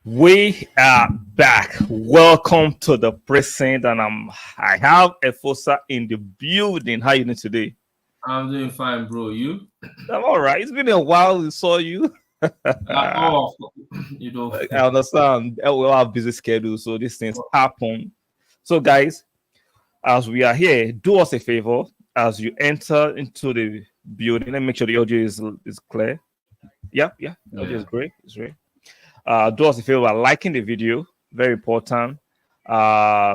We are back. Welcome to the precinct, and I have Efosa in the building. How you doing today? I'm doing fine, bro. You? I'm all right. It's been a while we saw you. Oh, you know. I understand. We all have busy schedules, so these things happen. So, guys, as we are here, do us a favor as you enter into the building. Let me make sure the audio is clear. Yeah. The audio is Yeah. great. It's great. Do us a favor by liking the video, very important.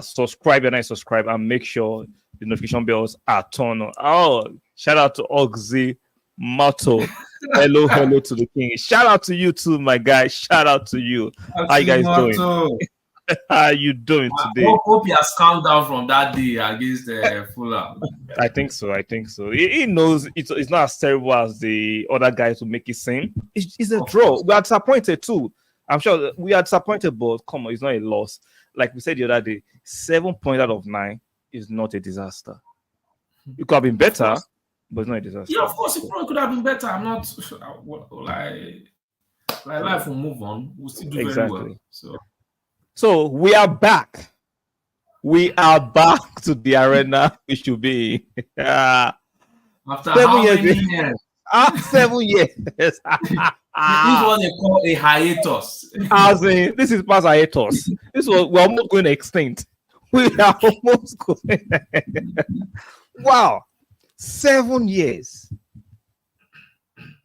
Subscribe and I subscribe, and make sure the notification bells are turned on. Oh, shout out to Oxy Mato. Hello to the king. Shout out to you too, my guy. Shout out to you. How you guys doing? How you doing today? I hope he has calmed down from that day against Fulham. I think so. He knows it's not as terrible as the other guys who make it seem. It's a draw. We are disappointed too. I'm sure we are disappointed, but come on, it's not a loss. Like we said the other day, 7 points out of 9 is not a disaster. It could have been better, but it's not a disaster. Yeah, of course, it probably could have been better. I'm not like life will move on. We'll still do very well. So we are back. We are back to the arena we should be. After 7 years? 7 years. This is what they call a hiatus. As in, this is past hiatus. We're almost going extinct. We are almost going. Wow, 7 years.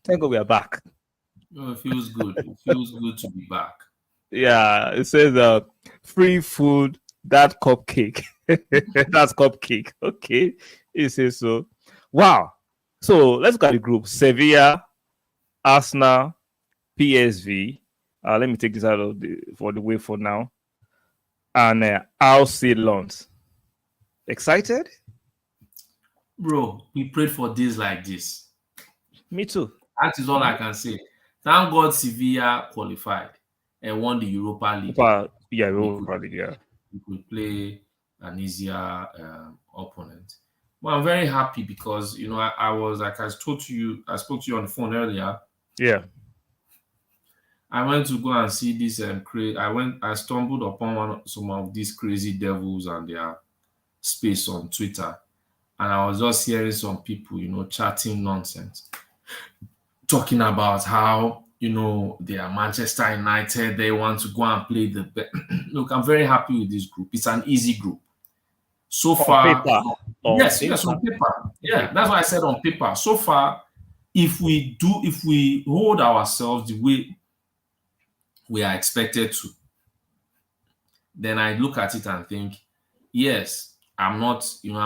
Thank God we are back. Oh, it feels good. It feels good to be back. Yeah, it says free food, that cupcake. That's cupcake. Okay, it says so. Wow. So let's look at the group. Sevilla, Arsenal, PSV. Let me take this out of the way for now. And RC Lons. Excited? Bro, we prayed for days like this. Me too. That is all I can say. Thank God Sevilla qualified and won the Europa League. Europa League, yeah. We could play an easier opponent. Well, I'm very happy because, I was, like I spoke to you on the phone earlier. Yeah. I went to go and see this I stumbled upon some of these crazy devils and their space on Twitter. And I was just hearing some people, chatting nonsense. Talking about how, they are Manchester United, they want to go and play Look, I'm very happy with this group. It's an easy group. So far, yes, on paper. Yeah, that's what I said on paper. So far, if we hold ourselves the way we are expected to, then I look at it and think, yes, I'm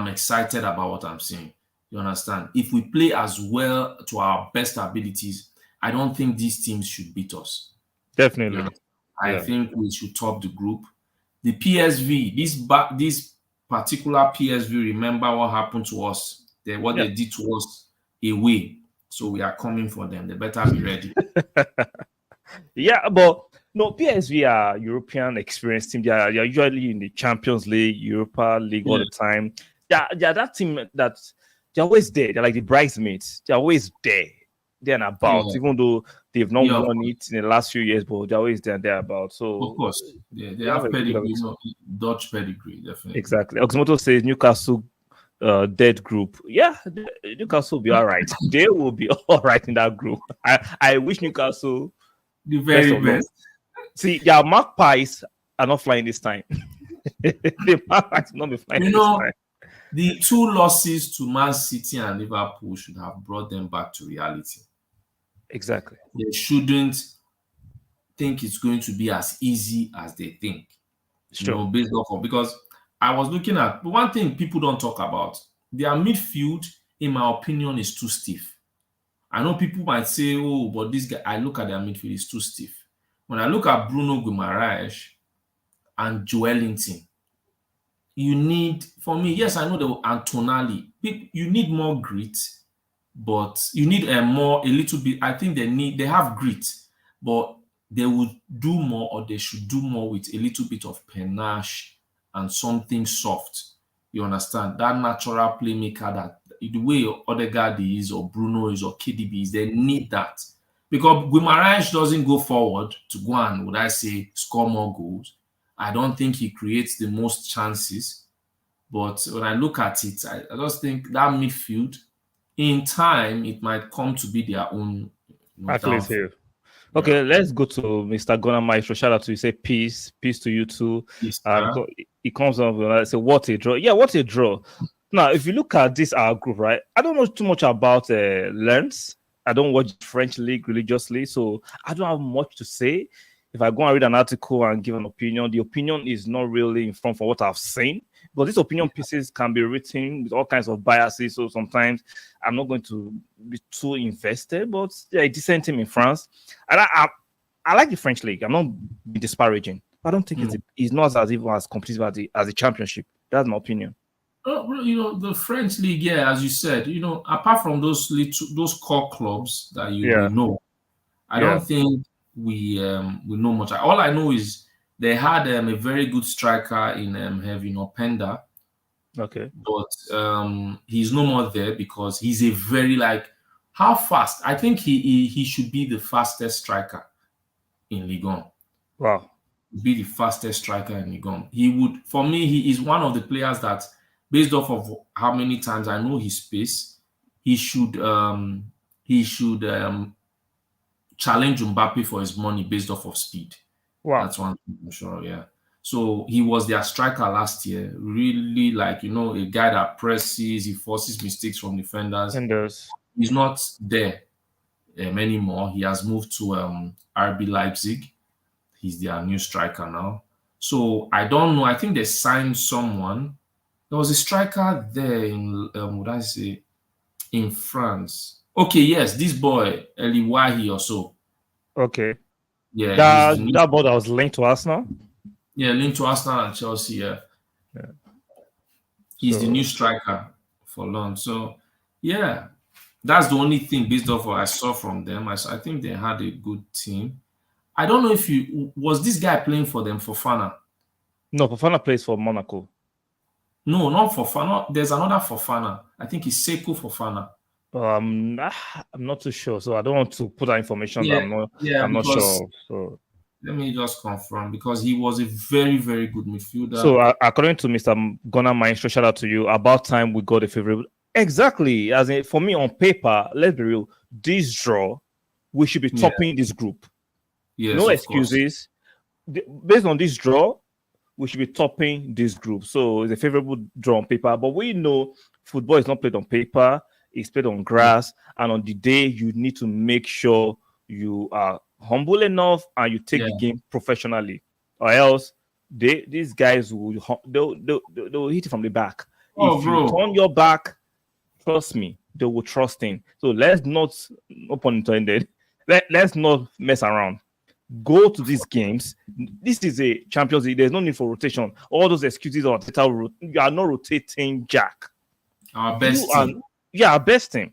excited about what I'm seeing. You understand? If we play as well to our best abilities, I don't think these teams should beat us. Definitely. I think we should top the group. The PSV, this particular PSV, remember what happened to us, what they did to us away. So we are coming for them. They better be ready. Yeah, but no, PSV are European experienced team. They are usually in the Champions League, Europa League all the time. Yeah, that team that they're always there. They're like the bridesmaids. They're always there. They're not about, even though they've not won it in the last few years, but they're always there and they're about. So of course, they have pedigree, Dutch pedigree, definitely. Exactly. Oxmoto says Newcastle dead group. Yeah, Newcastle will be all right. They will be all right in that group. I wish Newcastle the very best. See, yeah, Magpies are not flying this time. The Magpies will not be flying this time. The 2 losses to Man City and Liverpool should have brought them back to reality. Exactly. They shouldn't think it's going to be as easy as they think. Sure. Based off of, because I was looking at one thing people don't talk about. Their midfield, in my opinion, is too stiff. I know people might say, oh, but this guy, I look at their midfield, is too stiff. When I look at Bruno Guimaraes and Joelinton, you need, for me, yes, I know the Antonali. You need more grit, but you need a little bit. I think they have grit, but they would do more, or they should do more with a little bit of panache and something soft. You understand? That natural playmaker, that the way Odegaard is, or Bruno is, or KDB is, they need that. because Guimaraes doesn't go forward to go and, would I say, score more goals. I don't think he creates the most chances. But when I look at it, I just think that midfield, in time, it might come to be their own Achilles downfall. heel. Okay, let's go to Mr. Gunnar Maestro. Shout out to you. Say peace to you too. Yes, He comes up and I say, what a draw. Yeah, what a draw. Now, if you look at this our group, right? I don't know too much about Lens. I don't watch French league religiously, so I don't have much to say. If I go and read an article and give an opinion, the opinion is not really in front of what I've seen. But these opinion pieces can be written with all kinds of biases. So sometimes I'm not going to be too invested, but yeah, a decent team in France. And I like the French league. I'm not disparaging. I don't think it's not as even as competitive as the championship. That's my opinion. Oh, the French league, yeah, as you said, apart from those core clubs that we know, I don't think we know much. All I know is they had a very good striker in Heavy Openda. Okay. But he's no more there because he's a very how fast? I think he should be the fastest striker in Ligue 1. Wow. Be the fastest striker in Ligue 1. He is one of the players that, based off of how many times I know his pace, he should challenge Mbappe for his money based off of speed. Wow. That's one thing I'm sure, yeah. So he was their striker last year. Really, a guy that presses, he forces mistakes from defenders. He's not there anymore. He has moved to RB Leipzig. He's their new striker now. So I don't know. I think they signed someone. There was a striker there in France. Okay, yes, this boy, Eliwahi or so. Okay. Yeah. That boy that was linked to Arsenal? Yeah, linked to Arsenal and Chelsea, yeah. He's the new striker for long. So, yeah, that's the only thing based off what I saw from them. I think they had a good team. I don't know if was this guy playing for them, Fofana? No, Fofana plays for Monaco. No, not Fofana. There's another Fofana. I think it's Sekou Fofana. I'm not too sure, so I don't want to put that information. I'm not sure. So let me just confirm, because he was a very, very good midfielder. So according to Mr. Gunnar Maestro, shout out to you. About time we got a favorite. Exactly. For me, on paper, let's be real. This draw, we should be topping this group. Yes, no excuses. Based on this draw, we should be topping this group. So it's a favorable draw on paper. But we know football is not played on paper. It's played on grass. And on the day, you need to make sure you are humble enough and you take the game professionally. Or else, these guys they'll hit it from the back. If you turn your back, trust me, they will trust in. So let's not, no pun intended, let's not mess around. Go to these games. This is a Champions League. There's no need for rotation. All those excuses are you are not rotating Jack. Our best team. Our best team.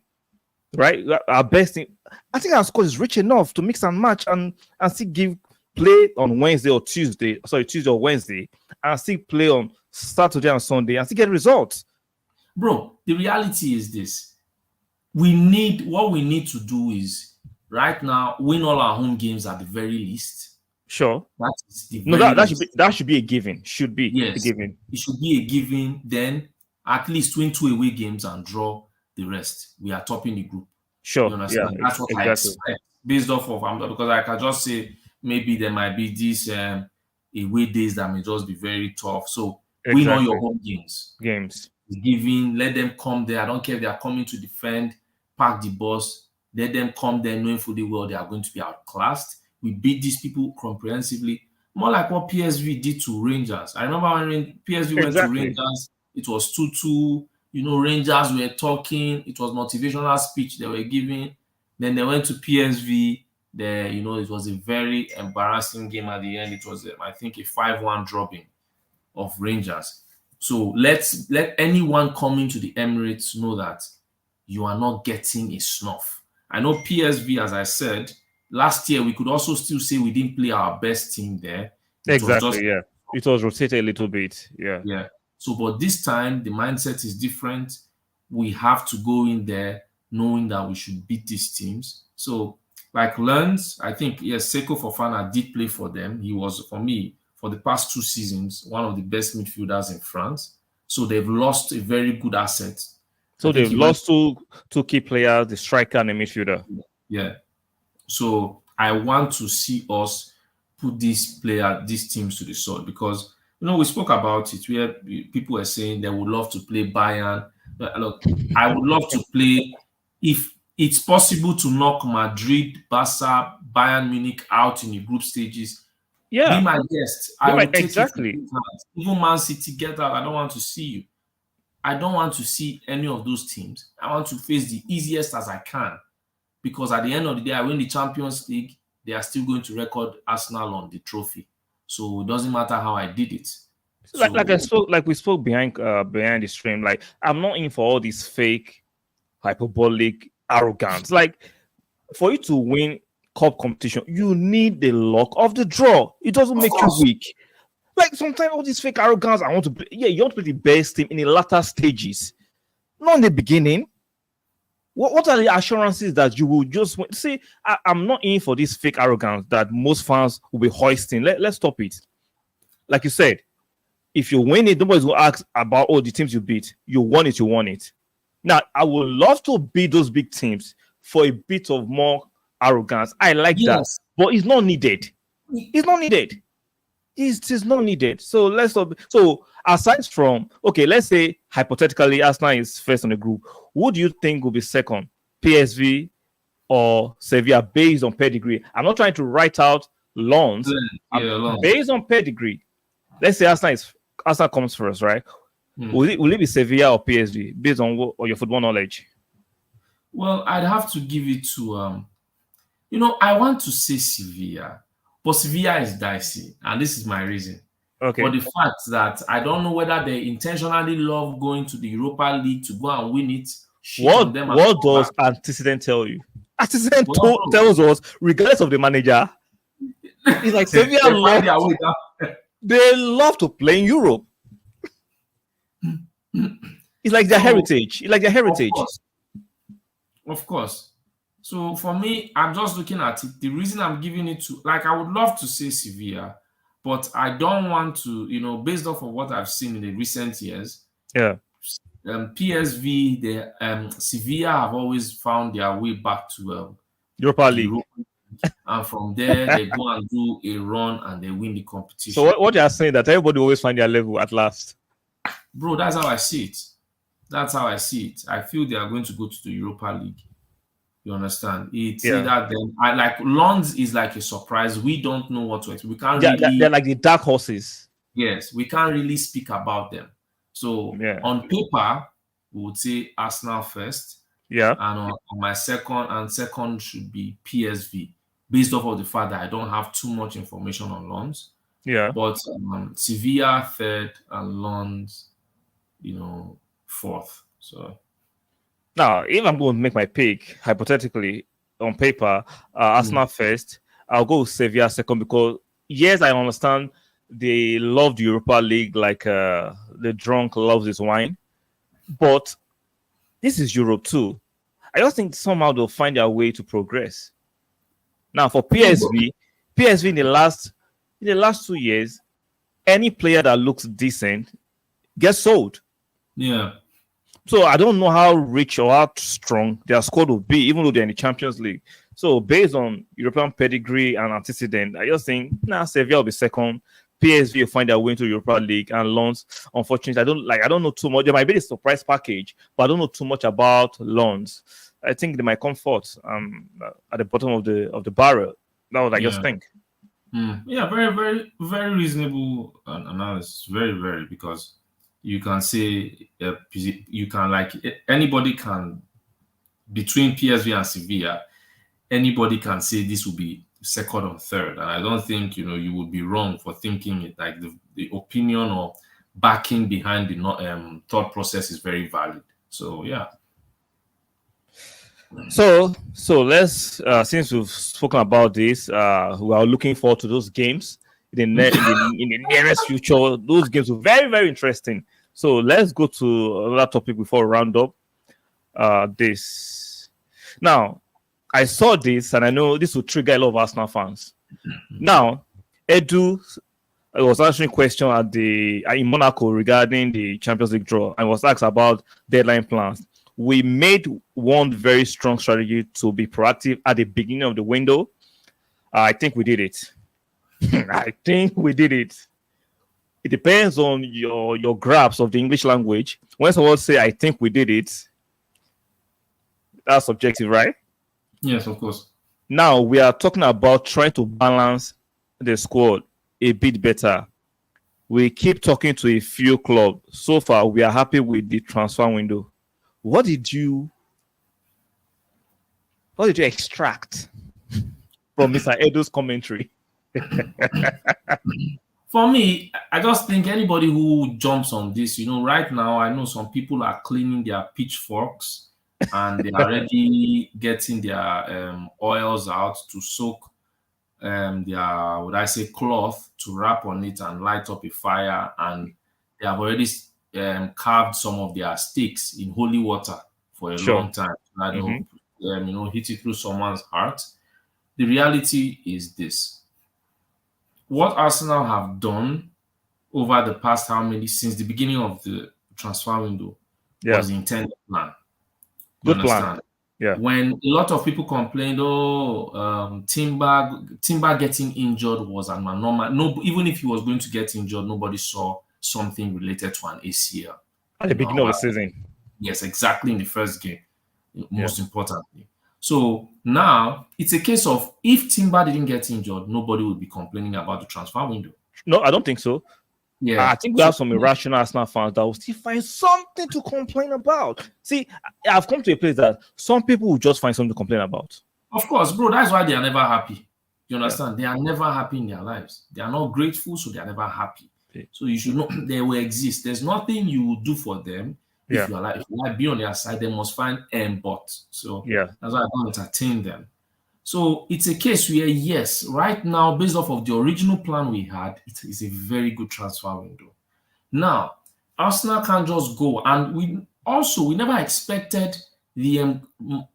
Right? Our best team. I think our squad is rich enough to mix and match and still play on Wednesday or Tuesday. Sorry, Tuesday or Wednesday, and still play on Saturday and Sunday and still get results. Bro, the reality is this. What we need to do is right now win all our home games at the very least. Sure. That is the that should be a given. Should be a given. It should be a given. Then at least win 2 away games and draw the rest. We are topping the group. Sure. You understand? That's what I expect based off of because I can just say maybe there might be these away days that may just be very tough. So win all your home games. Giving, let them come there. I don't care if they are coming to defend, park the bus. Let them come there knowing fully well they are going to be outclassed. We beat these people comprehensively. More like what PSV did to Rangers. I remember when PSV went to Rangers, it was 2-2. Rangers were talking. It was motivational speech they were giving. Then they went to PSV. There, it was a very embarrassing game at the end. It was, I think, a 5-1 dropping of Rangers. So let anyone coming to the Emirates know that you are not getting a snuff. I know PSV, as I said, last year we could also still say we didn't play our best team there. It was rotated a little bit. Yeah. So, but this time the mindset is different. We have to go in there knowing that we should beat these teams. So like Lens, I think yes, Seko Fofana did play for them. He was, for me, for the past 2 seasons, one of the best midfielders in France. So they've lost a very good asset. I So think they've he went, lost two key players, the striker and the midfielder. yeah. So I want to see us put these teams to the sword because we spoke about it where people were saying they would love to play Bayern. But look, I would love to play if it's possible to knock Madrid, Barca, Bayern Munich out in the group stages. Be Yeah, my guest. I will take you for exactly. both hands. Even Man City, get out. I don't want to see you. I don't want to see any of those teams. I want to face the easiest as I can. Because at the end of the day, I win the Champions League, they are still going to record Arsenal on the trophy. So it doesn't matter how I did it. Like we spoke behind the stream. Like I'm not in for all this fake hyperbolic arrogance. Like for you to win cup competition, you need the luck of the draw. It doesn't make you weak. Like sometimes all this fake arrogance, I want to play. Yeah, you want to play the best team in the latter stages, not in the beginning. What are the assurances that you will just win? See, I'm not in for this fake arrogance that most fans will be hoisting. Let's stop it. Like you said, if you win it, nobody's going to ask about the teams you beat. You won it, you won it. Now, I would love to beat those big teams for a bit of more arrogance. I like that, but it's not needed. It's not needed. It's not needed. So let's stop. So aside from, okay, let's say hypothetically Arsenal is first on the group. Who do you think will be second? PSV or Sevilla based on pedigree? I'm not trying to write out Lens. Based on pedigree. Let's say Arsenal comes first, right? Will it be Sevilla or PSV based on your football knowledge? Well, I'd have to give it to I want to say Sevilla, but Sevilla is dicey, and this is my reason. Okay. For the fact that I don't know whether they intentionally love going to the Europa League to go and win it. What does antecedent tell you? Antecedent tells us, regardless of the manager, it's like Sevilla they love to play in Europe. It's like their heritage. It's like their heritage. Of course. So for me, I'm just looking at it. The reason I'm giving it to, like, I would love to say Sevilla, but I don't want to, based off of what I've seen in the recent years. Yeah. PSV, Sevilla have always found their way back to Europa League. And from there, they go and do a run and they win the competition. So what you are saying that everybody always find their level at last? Bro, that's how I see it. That's how I see it. I feel they are going to go to the Europa League. You understand? It's either then like Lens is like a surprise. We don't know what to expect. We can't really. They're like the dark horses. Yes, we can't really speak about them. So on paper, we would say Arsenal first. Yeah. And on my second should be PSV, based off of the fact that I don't have too much information on Lens. Yeah. But Sevilla third and Lens, fourth. So now, if I'm going to make my pick, hypothetically, on paper, Arsenal first, I'll go with Sevilla second because, yes, I understand they love the Europa League like the drunk loves his wine. But this is Europe too. I just think somehow they'll find their way to progress. Now, for PSV in the last 2 years, any player that looks decent gets sold. Yeah. So I don't know how rich or how strong their squad will be, even though they're in the Champions League. So based on European pedigree and antecedent, I just think Sevilla will be second. PSV will find their way into the Europa League, and Lens, unfortunately, I don't know too much. There might be a surprise package, but I don't know too much about Lens. I think they might come forth at the bottom of the barrel. That's what I just think. Yeah, very, very, very reasonable analysis. Very, very, because you can say anybody can, between PSV and Sevilla, anybody can say this will be second or third, and I don't think you would be wrong for thinking it. Like the opinion or backing behind the thought process is very valid. So yeah. So let's since we've spoken about this, we are looking forward to those games in the nearest future. Those games were very, very interesting. So let's go to another topic before we round up this. Now, I saw this, and I know this will trigger a lot of Arsenal fans. Now, Edu was answering a question at in Monaco regarding the Champions League draw, and was asked about deadline plans. We made one very strong strategy to be proactive at the beginning of the window. I think we did it. I think we did it. It depends on your grasp of the English language. When someone say, I think we did it, that's subjective, right? Yes, of course. Now we are talking about trying to balance the squad a bit better. We keep talking to a few clubs. So far, we are happy with the transfer window. What did you extract from Mr. Edu's commentary? For me, I just think anybody who jumps on this, right now, I know some people are cleaning their pitchforks and they are already getting their oils out to soak their, cloth to wrap on it and light up a fire. And they have already carved some of their sticks in holy water for a long time. I don't hit it through someone's heart. The reality is this. What Arsenal have done over the past since the beginning of the transfer window was the intended plan. Good plan. Yeah. When a lot of people complained, Timber getting injured was an anomaly. No, even if he was going to get injured, nobody saw something related to an ACL at the beginning of the season. Yes, exactly, in the first game, most importantly. So now it's a case of if Timber didn't get injured, nobody would be complaining about the transfer window. No, I don't think so. Yeah, I think we have some irrational Arsenal fans that will still find something to complain about. See, I've come to a place that some people will just find something to complain about. Of course, bro, that's why they are never happy. You understand? They are never happy in their lives. They are not grateful, so they are never happy. So you should know they will exist. There's nothing you will do for them. If you are if you like be on their side, they must find but. So that's why I don't entertain them. So it's a case where, yes, right now, based off of the original plan we had, it is a very good transfer window. Now, Arsenal can't just go, and we never expected the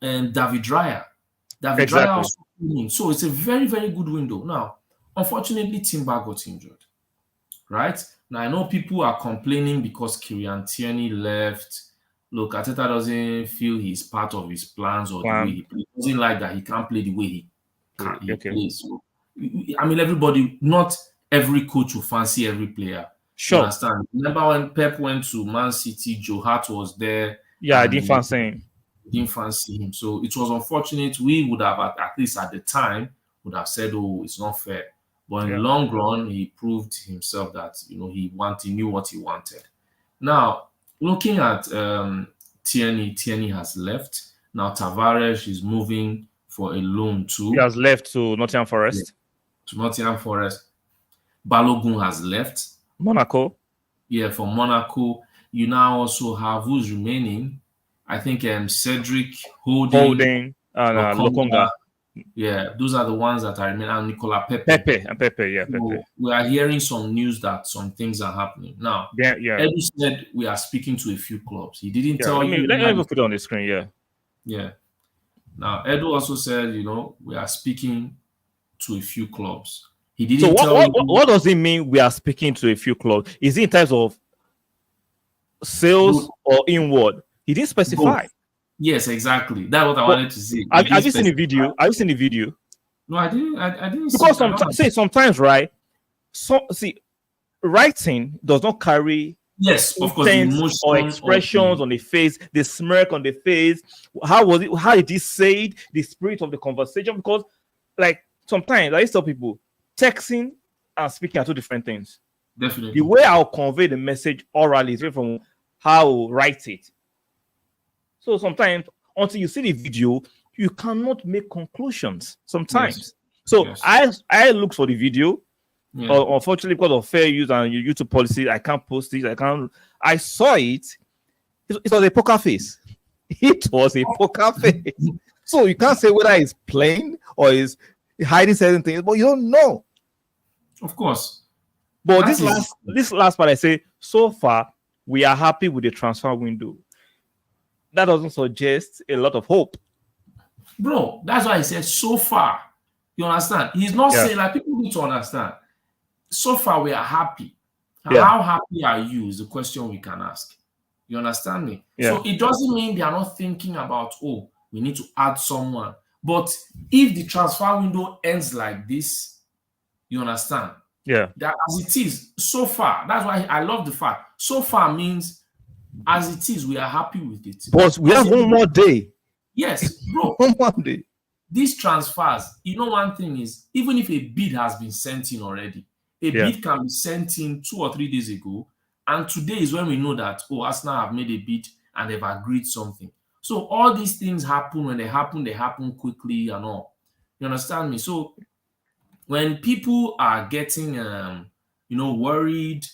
David Raya. David Raya also came in. So it's a very, very good window. Now, unfortunately, Timber got injured. Right? Now, I know people are complaining because Kieran Tierney left. Look, Arteta doesn't feel he's part of his plans or the way he plays. He doesn't like that he can't play the way he plays. So, I mean, not every coach will fancy every player. Sure. You understand? Remember when Pep went to Man City, Joe Hart was there. Yeah, I didn't fancy him. Didn't fancy him. So it was unfortunate. We would have, at least at the time, would have said, oh, it's not fair. But in the long run, he proved himself that, he knew what he wanted. Now, looking at Tierney has left. Now Tavares is moving for a loan too. He has left to Nottingham Forest. To Nottingham Forest. Balogun has left. Monaco. Yeah, for Monaco. You now also have who's remaining. I think Cedric Holding and Lokonga. Yeah, those are the ones that are remaining. And Nicola Pepe. Pepe. We are hearing some news that some things are happening. Now, Edu said we are speaking to a few clubs. He didn't tell you. Let me put it on the screen, Yeah. Now, Edu also said, we are speaking to a few clubs. He didn't tell you. What does it mean we are speaking to a few clubs? Is it in terms of sales or inward? He didn't specify. Both. Yes, exactly. That's what I wanted to say. Have you seen the video? Have you seen the video? No, I didn't. I didn't. Because sometimes, right? Writing does not carry of course, emotions or expressions on the face, the smirk on the face. How was it? How did he say it? The spirit of the conversation. Because, sometimes I used to tell people, texting and speaking are two different things. Definitely. The way I'll convey the message orally is different from how I'll write it. So sometimes, until you see the video, you cannot make conclusions sometimes. Yes. So I looked for the video. Unfortunately, because of fair use and YouTube policy, I can't post it. I saw it. It was a poker face. It was a poker face. So you can't say whether it's playing or is hiding certain things, but you don't know. Of course. But this last part, I say, so far, we are happy with the transfer window. That doesn't suggest a lot of hope. Bro, that's why he said so far. You understand? He's not Yeah. saying, like, people need to understand. So far, we are happy. Yeah. How happy are you is the question we can ask. You understand me? Yeah. So it doesn't mean they are not thinking about, oh, we need to add someone. But if the transfer window ends like this, you understand? Yeah. That as it is, so far, that's why I love the fact. So far means as it is, we are happy with it. But we have one more day. Yes, bro. One more day. These transfers, you know, one thing is, even if a bid has been sent in already, a bid can be sent in 2 or 3 days ago, and today is when we know that, oh, Arsenal have made a bid and they've agreed something. So all these things happen. When they happen quickly and all. You understand me? So when people are getting, worried,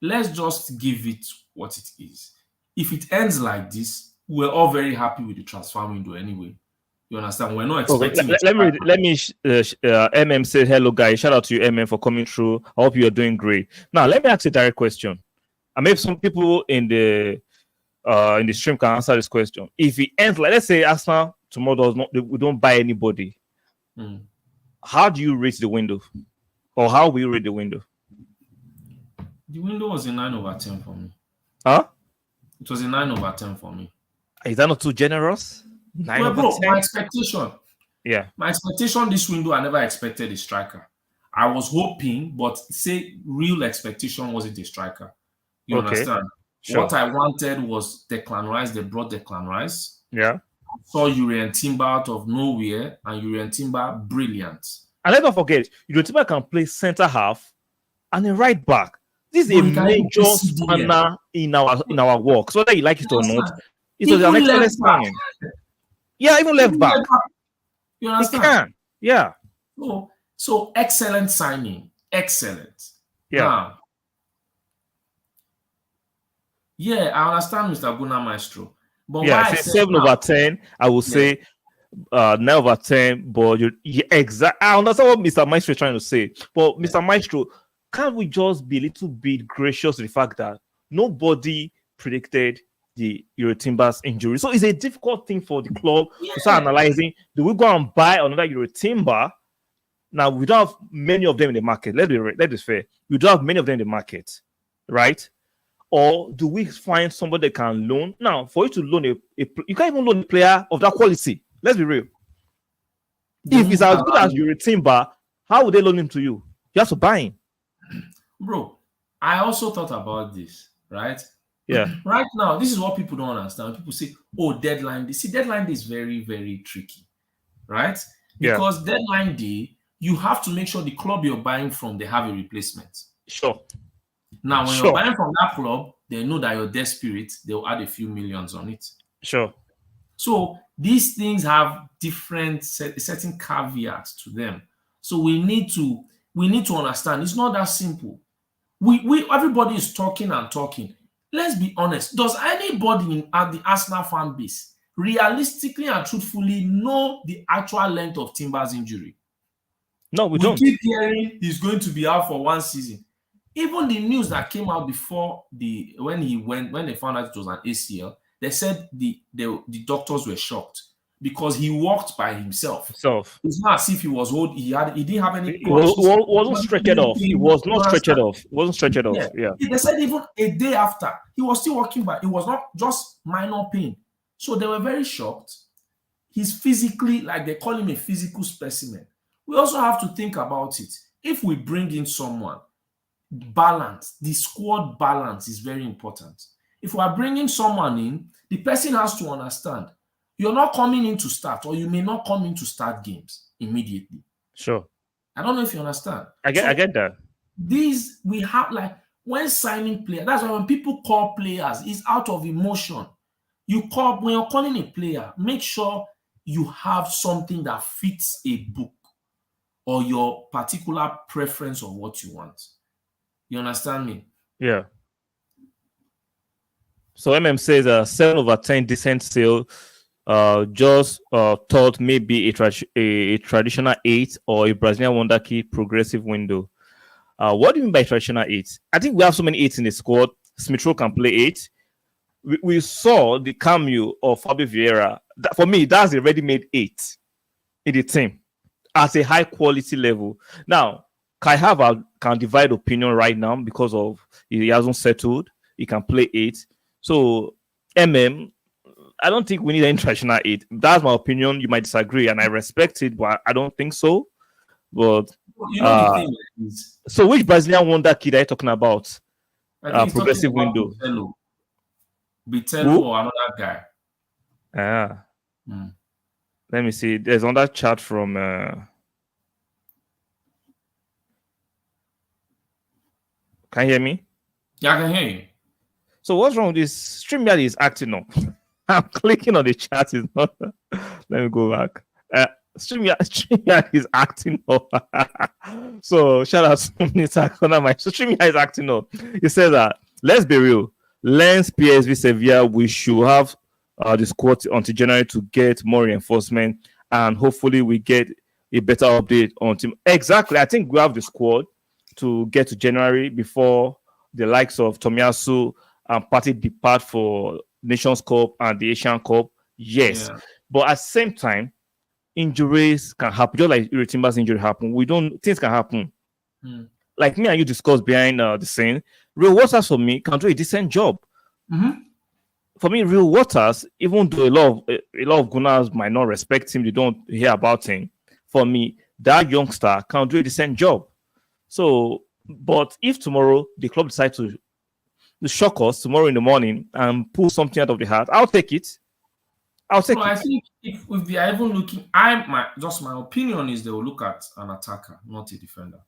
let's just give it what it is. If it ends like this, we're all very happy with the transfer window anyway. You understand? We're not expecting. Let me. MM said hello, guys. Shout out to you, MM, for coming through. I hope you are doing great. Now, let me ask you a direct question. I mean, some people in the stream can answer this question. If it ends, like, let's say Arsenal tomorrow does not, we don't buy anybody. How do you rate the window, or how will you rate the window? The window was a 9/10 for me. Huh? It was a 9/10 for me. Is that not too generous? 9/10? My expectation. Yeah. My expectation this window, I never expected a striker. I was hoping, but say real expectation wasn't a striker. You understand? Sure. What I wanted was Declan Rice. They brought Declan Rice. Yeah. Saw Urian Timber out of nowhere, and Urian Timber brilliant. And let's not forget, Urian Timber can play center half and a right back. This is a major spanner in our work. So whether you like it or not, it was an excellent signing. Yeah, even left back. You understand? He can. Yeah. So excellent signing. Excellent. Yeah. Now, yeah, I understand Mr. Guna Maestro. But yeah, 7/10. I will say 9/10. But I understand what Mr. Maestro is trying to say. But Mr. Maestro, can't we just be a little bit gracious to the fact that nobody predicted the Urian Timber's injury? So it's a difficult thing for the club to start analyzing. Do we go and buy another Urian Timber? Now, we don't have many of them in the market. Let's be fair. We don't have many of them in the market, right? Or do we find somebody that can loan? Now, for you to loan you can't even loan a player of that quality. Let's be real. If he's as good as Urian Timber, how would they loan him to you? You have to buy him. Bro, I also thought about this, right? Yeah. Right now, this is what people don't understand. People say, oh, deadline day. See, deadline day is very, very tricky, right? Because deadline day, you have to make sure the club you're buying from, they have a replacement. Sure. Now, when you're buying from that club, they know that you're desperate. They'll add a few millions on it. Sure. So these things have different certain caveats to them. So we need to understand. It's not that simple. We everybody is talking and talking. Let's be honest. Does anybody at the Arsenal fan base realistically and truthfully know the actual length of Timber's injury? No, we don't. We keep hearing he's going to be out for 1 season. Even the news that came out before when they found out it was an ACL, they said the doctors were shocked because he walked by himself. It's not as if he was old. He didn't have any. It wasn't stretched off. It was not stretched off. It wasn't stretched off. Yeah. They said even a day after he was still walking by. It was not just minor pain. So they were very shocked. He's physically, like they call him, a physical specimen. We also have to think about it. If we bring in someone, balance, the squad balance is very important. If we are bringing someone in, the person has to understand you're not coming in to start, or you may not come in to start games immediately. Sure. I don't know if you understand. I get that. These we have, like, when signing players, that's why when people call players, it's out of emotion. When you're calling a player, make sure you have something that fits a book or your particular preference of what you want. You understand me? Yeah. So says 7/10 decent sale. Just thought maybe a traditional 8 or a Brazilian wonder kid progressive window. What do you mean by traditional 8? I think we have so many 8s in the squad. Smith Rowe can play 8. we saw the cameo of Fabio Vieira. For me, that's a ready-made 8 in the team at a high quality level. Now, Kai Havertz can divide opinion right now because of he hasn't settled. He can play 8. So, I don't think we need an international 8. That's my opinion. You might disagree, and I respect it, but I don't think so. But the thing is, so which Brazilian wonder kid are you talking about? I think Progressive window. Bitelo or another guy. Let me see. There's another chat from. Can you hear me? Yeah, I can hear you. So what's wrong with this? StreamYard is acting up. I'm clicking on the chat. Is not. Let me go back. StreamYard is acting up. So shout out to Mr. Konami. So StreamYard is acting up. He says that let's be real. Lens PSV Sevilla, we should have the squad until January to get more reinforcement, and hopefully we get a better update on team. Exactly. I think we have the squad to get to January before the likes of Tomiyasu and Partey depart for Nations Cup and the Asian Cup. Yes. Yeah. But at the same time, injuries can happen. Just like Timber's injury happened. Things can happen. Like me and you discussed behind the scene. Real Waters for me can do a decent job. For me, Real Waters, even though a lot of Gunners might not respect him, they don't hear about him. For me, that youngster can do a decent job. So, but if tomorrow the club decides to shock us tomorrow in the morning and pull something out of the hat, I'll take it. I think if they are even looking, my opinion is they will look at an attacker, not a defender.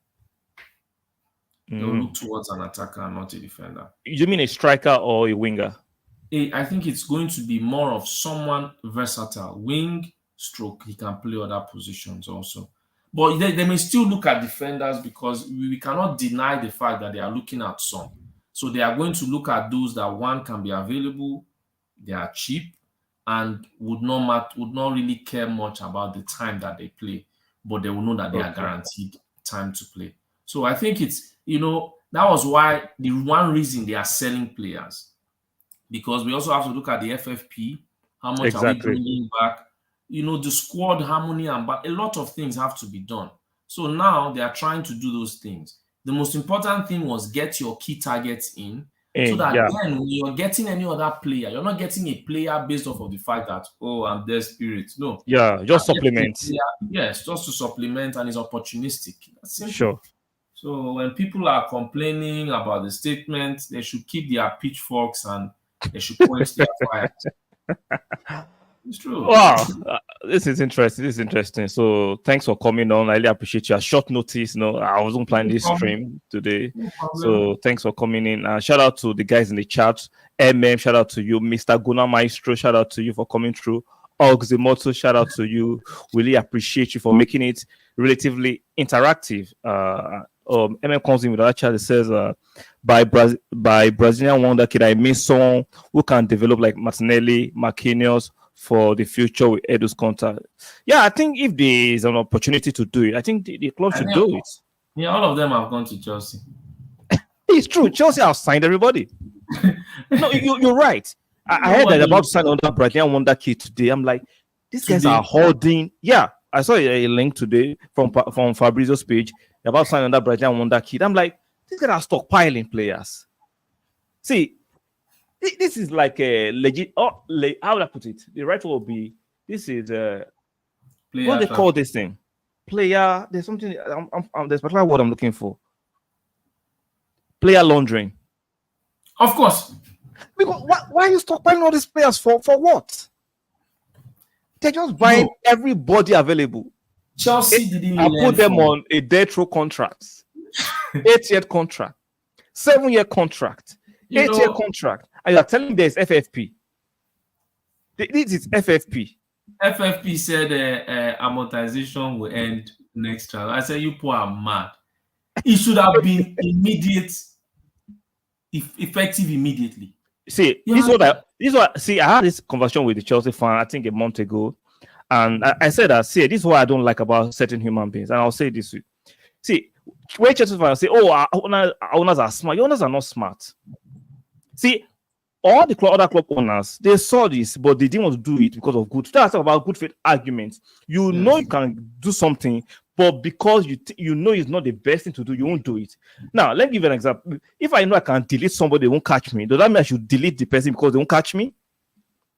They will look towards an attacker and not a defender. You mean a striker or a winger? I think it's going to be more of someone versatile, wing, stroke. He can play other positions also. But they may still look at defenders because we cannot deny the fact that they are looking at some. So they are going to look at those that one can be available, they are cheap, and would not really care much about the time that they play, but they will know that they are guaranteed time to play. So I think it's, that was why the one reason they are selling players, because we also have to look at the FFP, how much are we bringing back, the squad harmony, and a lot of things have to be done. So now they are trying to do those things. The most important thing was get your key targets in, so that then when you're getting any other player, you're not getting a player based off of the fact that, I'm desperate. No. Yeah, just supplement. Yes, just to supplement, and it's opportunistic. That's simple. Sure. So when people are complaining about the statement, they should keep their pitchforks and they should quench their fire. It's true. Wow, this is interesting. So thanks for coming on. I really appreciate you. At short notice, I wasn't planning this stream today. So thanks for coming in. Shout out to the guys in the chat. Shout out to you. Mr. Guna Maestro, shout out to you for coming through. Oxymoto, shout out to you. Really appreciate you for making it relatively interactive. Comes in with that chat that says, by Brazilian wonder kid, I mean someone who can develop like Martinelli, Marquinhos for the future with Edu's contract. Yeah, I think if there is an opportunity to do it, I think the club should do it. Yeah, all of them have gone to Chelsea. It's true. Chelsea have signed everybody. No, you're right. I heard that about to sign on that Brazilian wonder kid today. I'm like, these guys are holding. Yeah, I saw a link today from Fabrizio's page about signing on that Brazilian wonder kid. I'm like, these guys are stockpiling players. See, this is like a legit. How would I put it? The right word would be, this is what they call this thing. Player. There's something. There's a particular word I'm looking for. Player laundering. Of course. Because why are you stockpiling all these players for what? They're just buying everybody available. Chelsea didn't. I put them on a death row contracts. 8-year contract, 7-year contract, 8-year contract. And you're telling me there's FFP. This is FFP. FFP said amortization will end next trial. I said, you poor are mad. It should have been effective immediately. See, this is what I had this conversation with the Chelsea fan, I think a month ago. And I said that, this is what I don't like about certain human beings. And I'll say this way. See, when Chelsea fans say, our owners are smart. Your owners are not smart. See, all the other club owners, they saw this, but they didn't want to do it because of good. That's about good faith arguments. You know you can do something, but because you know it's not the best thing to do, you won't do it. Now, let me give you an example. If I know I can delete somebody, they won't catch me. Does that mean I should delete the person because they won't catch me?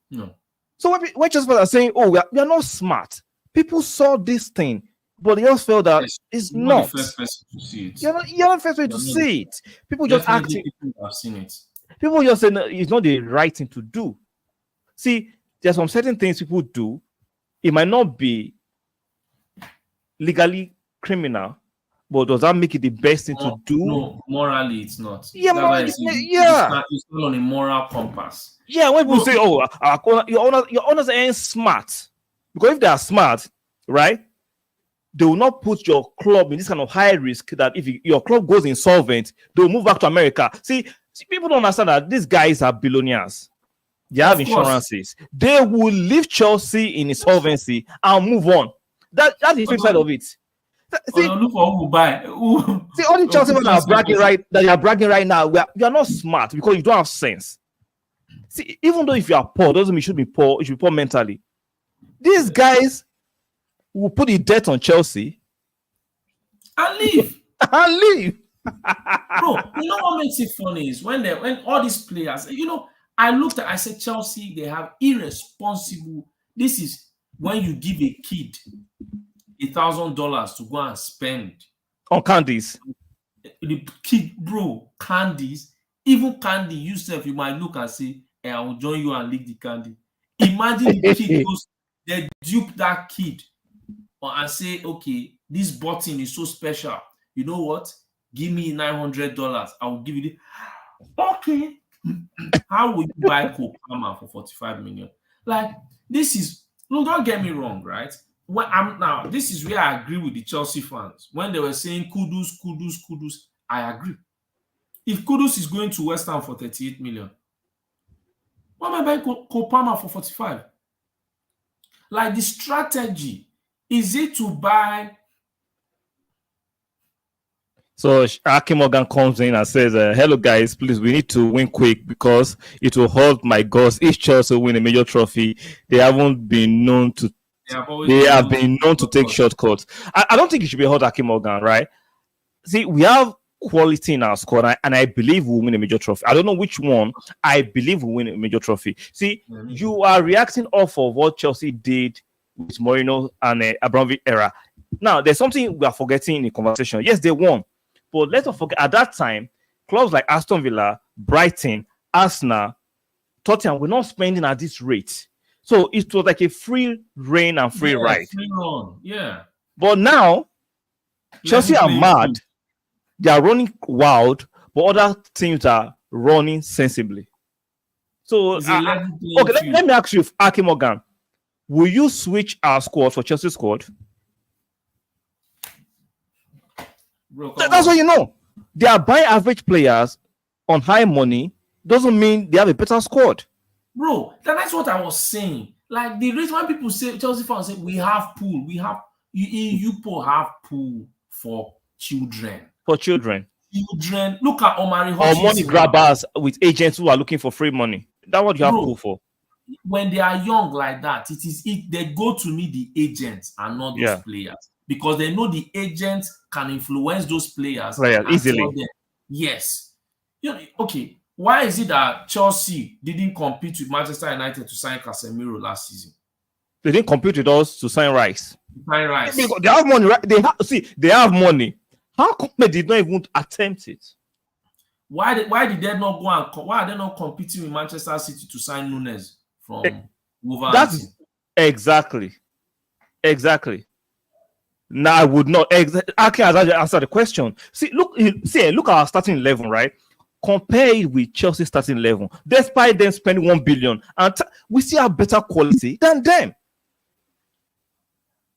No. So when just are saying, "Oh, we are not smart," people saw this thing, but they just felt that it's not. The first person to see it. You're not the first person to see it. People just acting. People have seen it. People just say no, it's not the right thing to do. See, there's some certain things people do. It might not be legally criminal, but does that make it the best thing to do? No, morally it's not. Yeah, it's not on a moral compass. Yeah, when people say, "Oh, your owners ain't smart," because if they are smart, right, they will not put your club in this kind of high risk that if your club goes insolvent, they'll move back to America. See, people don't understand that these guys are billionaires. They have insurances. They will leave Chelsea in insolvency and move on. That's the flip side of it. See, look for who will buy. See, all the Chelsea fans are bragging right now. You are not smart because you don't have sense. See, even though if you are poor, doesn't mean you should be poor. You should be poor mentally. These guys will put the debt on Chelsea and leave. Bro, you know what makes it funny is when all these players, I said Chelsea, they have irresponsible. This is when you give a kid $1,000 to go and spend on candies. The kid, bro, candies. Even candy yourself, you might look and say, "Hey, I will join you and lick the candy." Imagine the kid goes, they dupe that kid and say, "Okay, this button is so special. You know what? Give me $900. I will give you this." Okay. How will you buy Copama for 45 million? Like, this is, no, don't get me wrong, right? This is where I agree with the Chelsea fans. When they were saying Kudus, I agree. If Kudus is going to West Ham for 38 million, why am I buying Copama for 45? Like, the strategy, is it to buy? So Aki Morgan comes in and says, "Hello guys, please, we need to win quick because it will hold my goals. If Chelsea win a major trophy, they haven't been known to. They have been known to take shortcuts. I don't think it should be held Aki Morgan, right? See, we have quality in our squad, and I believe we'll win a major trophy. I don't know which one. I believe we'll win a major trophy. See, you are reacting off of what Chelsea did with Mourinho and Abramovich era. Now, there's something we are forgetting in the conversation. Yes, they won. But let's not forget, at that time, clubs like Aston Villa, Brighton, Arsenal, Tottenham were not spending at this rate. So it was like a free reign and free ride. Free run, yeah. But now, Chelsea are mad. They are running wild, but other teams are running sensibly. So, okay, let me ask you, Aki Morgan, will you switch our squad for Chelsea squad? Bro, that's what you know. They are buying average players on high money. Doesn't mean they have a better squad. Bro, that's what I was saying. Like, the reason why people say, Chelsea fans say, we have pool. We have, you have pool for children. For children. Look at Omari Hutchinson. Or money grabbers with agents who are looking for free money. That's what you have pool for. When they are young like that, they go to meet the agents and not those players. Because they know the agents can influence those players easily. Yes. Okay. Why is it that Chelsea didn't compete with Manchester United to sign Casemiro last season? They didn't compete with us to sign Rice. They have money, right? They have money. How come they did not even attempt it? Why did they not go and why are they not competing with Manchester City to sign Nunes from Wolverhampton? That's exactly. No, I would not. Aki has answered the question. Look at our starting 11, right? Compare it with Chelsea starting 11. Despite them spending 1 billion, and we still have better quality than them.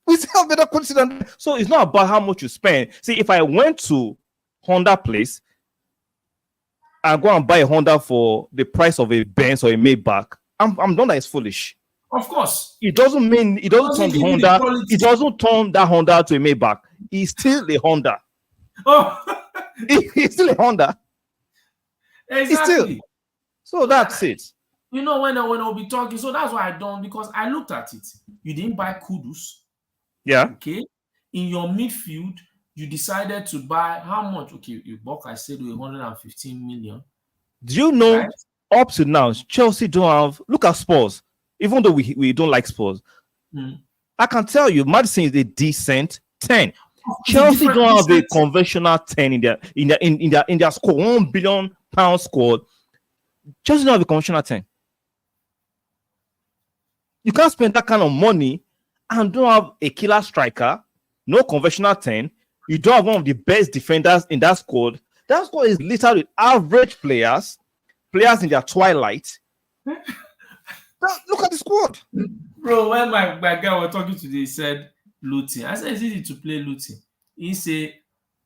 So it's not about how much you spend. See, if I went to Honda place and go and buy a Honda for the price of a Benz or a Maybach, I'm done. That is foolish. Of course. It doesn't turn the Honda. It doesn't turn that Honda to a Maybach. It's still a Honda. Oh, it's still a Honda. Exactly. So that's it. You know, when I'll be talking, so that's why I don't, because I looked at it. You didn't buy Kudus. Yeah. Okay. In your midfield, you decided to buy how much? Okay, you bought, I said, 115 million. Do you know, right? Up to now, Chelsea don't have, look at Spurs, even though we don't like Spurs. I can tell you, Madison is a decent 10. Chelsea don't have a conventional 10 in their squad, £1 billion squad. Chelsea don't have a conventional 10. You can't spend that kind of money and don't have a killer striker, no conventional 10. You don't have one of the best defenders in that squad. That squad is littered with average players in their twilight. Look at the squad. Bro, when my guy was talking today, he said Luton. I said, it's easy to play Luton. He said,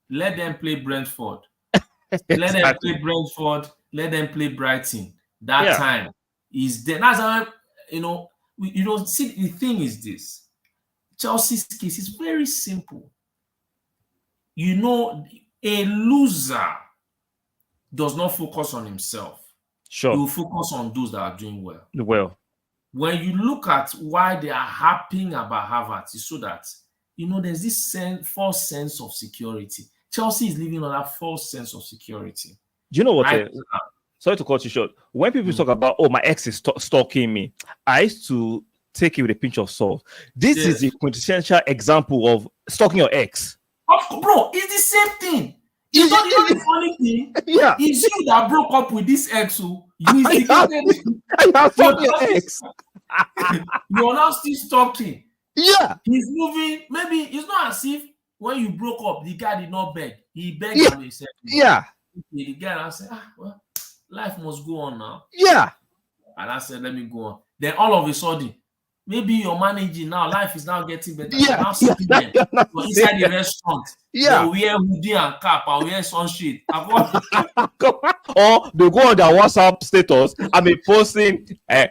let them play Brentford. Let them play Brentford. Let them play Brighton. That time is there. That's how, see, the thing is this. Chelsea's case is very simple. You know, a loser does not focus on himself. Sure. He will focus on those that are doing well. Well. When you look at why they are harping about Havertz, it's so that, there's this false sense of security. Chelsea is living on that false sense of security. Do you know what? Sorry to cut you short. When people talk about, my ex is stalking me, I used to take it with a pinch of salt. This is the quintessential example of stalking your ex. Bro, it's the same thing. You know the funny thing? Yeah. It's you that broke up with this ex who you have your ex. You're now still stalking. Yeah. He's moving. Maybe it's not as if when you broke up, the guy did not beg. He begged and he said, yeah. The guy now said, well, life must go on now. Yeah. And I said, let me go on. Then all of a sudden, maybe you're managing now. Life is now getting better. Yeah. Now sitting there. You're inside the restaurant. Yeah. They wear hoodie and cap and wear sunshade. Or they go on their WhatsApp status. I mean, posting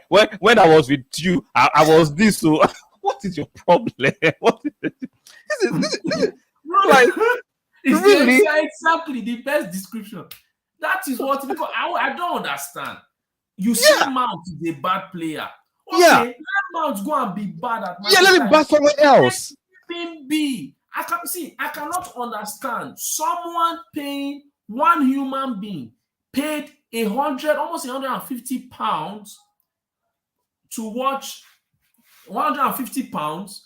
when I was with you, I was this. So what is your problem? What is this? This is like really exactly the best description. That is what, because I don't understand. You see Mount is a bad player. Okay, let Mount go and be bad at Manchester. Let him bad somewhere else. Let him be. I cannot understand someone paying one human being paid almost £150 to watch £150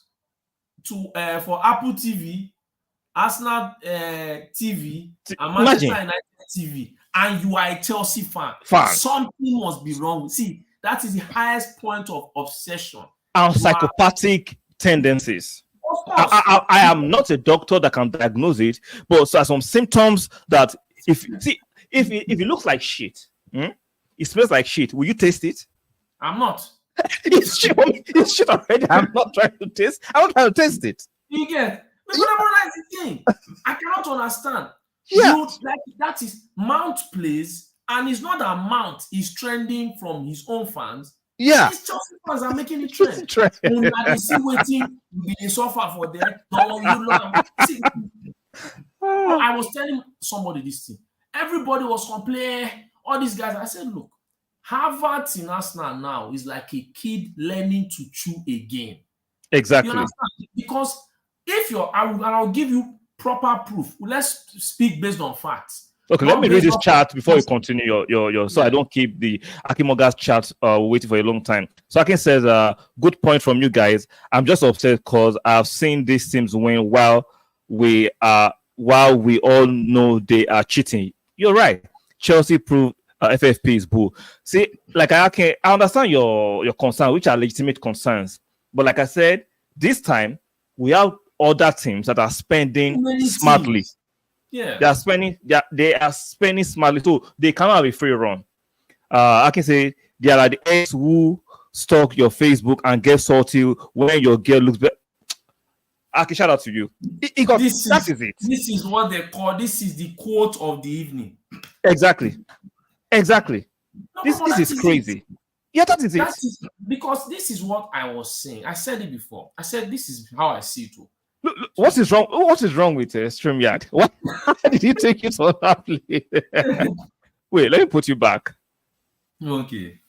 for Apple TV, Arsenal TV, and Manchester United TV, and you are a Chelsea fan. Something must be wrong. See, that is the highest point of obsession and psychopathic tendencies. I am not a doctor that can diagnose it, but so some symptoms that if it looks like shit, it smells like shit, will you taste it? I'm not. It's shit already. I'm not trying to taste. I'm not trying to taste it. You get? But that's the thing. I cannot understand. Yeah, that is Mount plays, and it's not that Mount is trending from his own fans. Yeah, these Chelsea fans are making it trend. When they see waiting, they suffer for them. See, I was telling somebody this thing. Everybody was complaining. All these guys. I said, look, Havertz in Arsenal now is like a kid learning to chew again. Exactly. You understand? Because if I'll give you proper proof. Let's speak based on facts. Okay, let me read this chart before you continue your so I don't keep the Akimoga's chart waiting for a long time. So Akin says, good point from you guys. I'm just upset because I've seen these teams win while we all know they are cheating. You're right. Chelsea proved FFP is bull. See, like I understand your concern, which are legitimate concerns. But like I said, this time we have other teams that are spending smartly. Yeah, they are spending smartly, so they cannot have a free run. I can say there are the ex who stalk your Facebook and get salty when your girl looks better. I can shout out to you. That is it. This is what they call. This is the quote of the evening. Exactly. No, this is crazy. It. Yeah, that is it. Because this is what I was saying. I said it before. I said this is how I see it. Look, what is wrong? What is wrong with StreamYard? What did you take it on that place? Wait, let me put you back. Okay.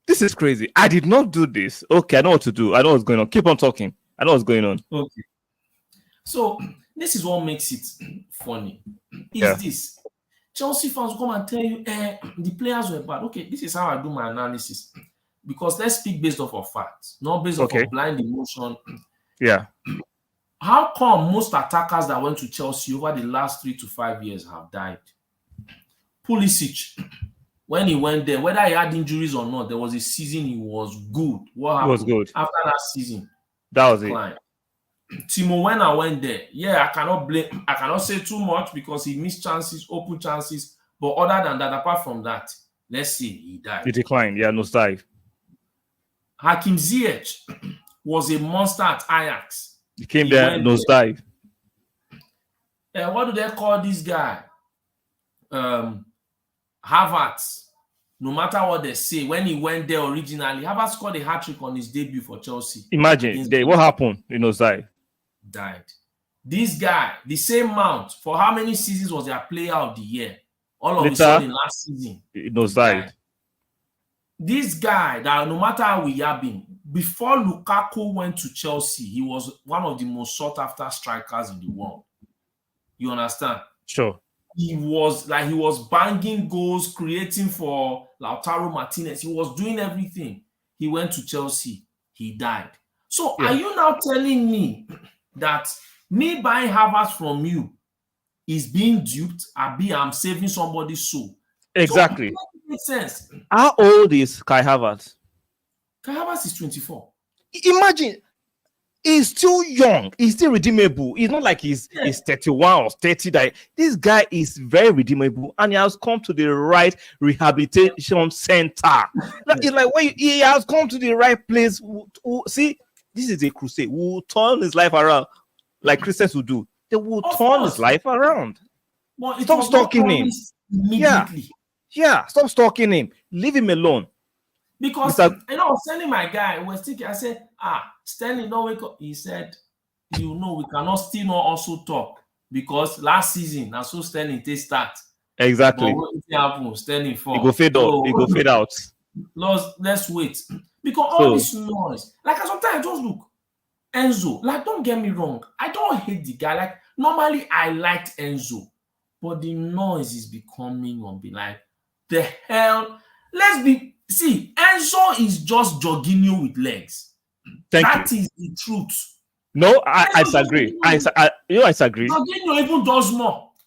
This is crazy. I did not do this. Okay, I know what to do. I know what's going on. Keep on talking. I know what's going on. Okay. So this is what makes it funny. Is Yeah. this Chelsea fans will come and tell you, the players were bad. Okay, this is how I do my analysis. Because let's speak based off of facts, not based off of blind emotion. Yeah. How come most attackers that went to Chelsea over the last 3 to 5 years have died? Pulisic, when he went there, whether he had injuries or not, there was a season he was good. What happened? It was good. After that season? That was it. Timo Werner went there. Yeah, I cannot say too much because he missed chances, open chances. But other than that, apart from that, let's see, he died. He declined. Yeah, no dive. Hakim Ziyech was a monster at Ajax. He came there, nose dive. What do they call this guy? Havertz. No matter what they say, when he went there originally, Havertz scored a hat-trick on his debut for Chelsea. Imagine, what happened in nose dive? Died. This guy, the same Mount, for how many seasons was their player of the year? All of a sudden last season. Nose dive. This guy, that no matter how we have him, before Lukaku went to Chelsea, he was one of the most sought-after strikers in the world. You understand? Sure. He was banging goals, creating for Lautaro Martinez. He was doing everything. He went to Chelsea. He died. So are you now telling me that me buying Havertz from you is being duped? I'm saving somebody's soul? Exactly. So, makes sense. How old is Kai Havertz? Kai Havertz is 24. Imagine, he's still young. He's still redeemable. It's not like he's 31 or 30. This guy is very redeemable, and he has come to the right rehabilitation center. It's like when he has come to the right place. See, this is a crusade. We'll turn his life around, like Christians will do. They will turn his life around. Stop stalking him. Yeah, stop stalking him. Leave him alone. Because I was telling my guy, I said, Stanley, no wake up. He said, we cannot still not also talk because last season, I saw Stanley take start. Exactly. Stanley fall. He go fade out. He go fade out. Let's wait. Because all this noise, like sometimes I just look, Enzo, like don't get me wrong, I don't hate the guy. Like normally I liked Enzo, but the noise is becoming like the hell. See, Enzo is just Jorginho with legs. That is the truth. No, I disagree. I disagree. Jorginho even does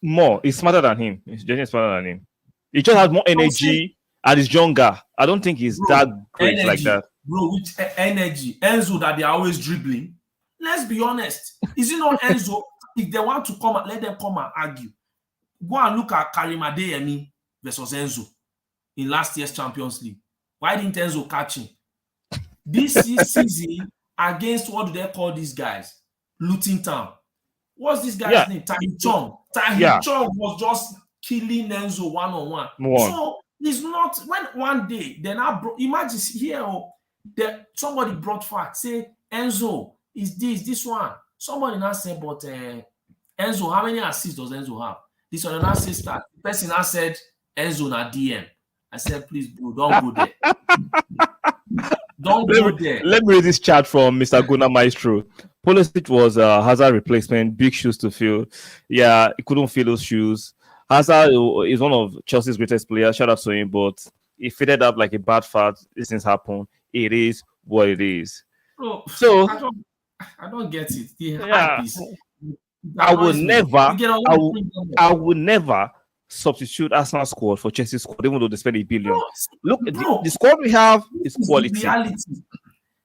more. He's smarter than him. Jorginho smarter than him. He just has more energy and he's younger. I don't think he's that great like that. Bro, with energy. Enzo that they're always dribbling. Let's be honest. Is it not Enzo? If they want to come, let them come and argue. Go and look at Karim Adeyemi versus Enzo in last year's Champions League. Why didn't Enzo catch him? This season against, what do they call these guys? Luton Town. What's this guy's name? Tahith Chong. Tahith Chong was just killing Enzo one-on-one. So it's not, when one day, then imagine here, somebody brought facts, say, Enzo, is this one. Somebody now said, but Enzo, how many assists does Enzo have? This one now says that. The person now said, Enzo na DM. I said, please, bro, don't go there. Don't go there. Let me read this chat from Mr. Gunnar Maestro. Pulisic was a Hazard replacement, big shoes to fill. Yeah, he couldn't fill those shoes. Hazard is one of Chelsea's greatest players. Shout out to him, but he fitted up like a bad fat. These things happen. It is what it is. Bro, so I don't get it. I would never substitute Arsenal squad for Chelsea squad, even though they spend $1 billion. Look, the squad we have is quality.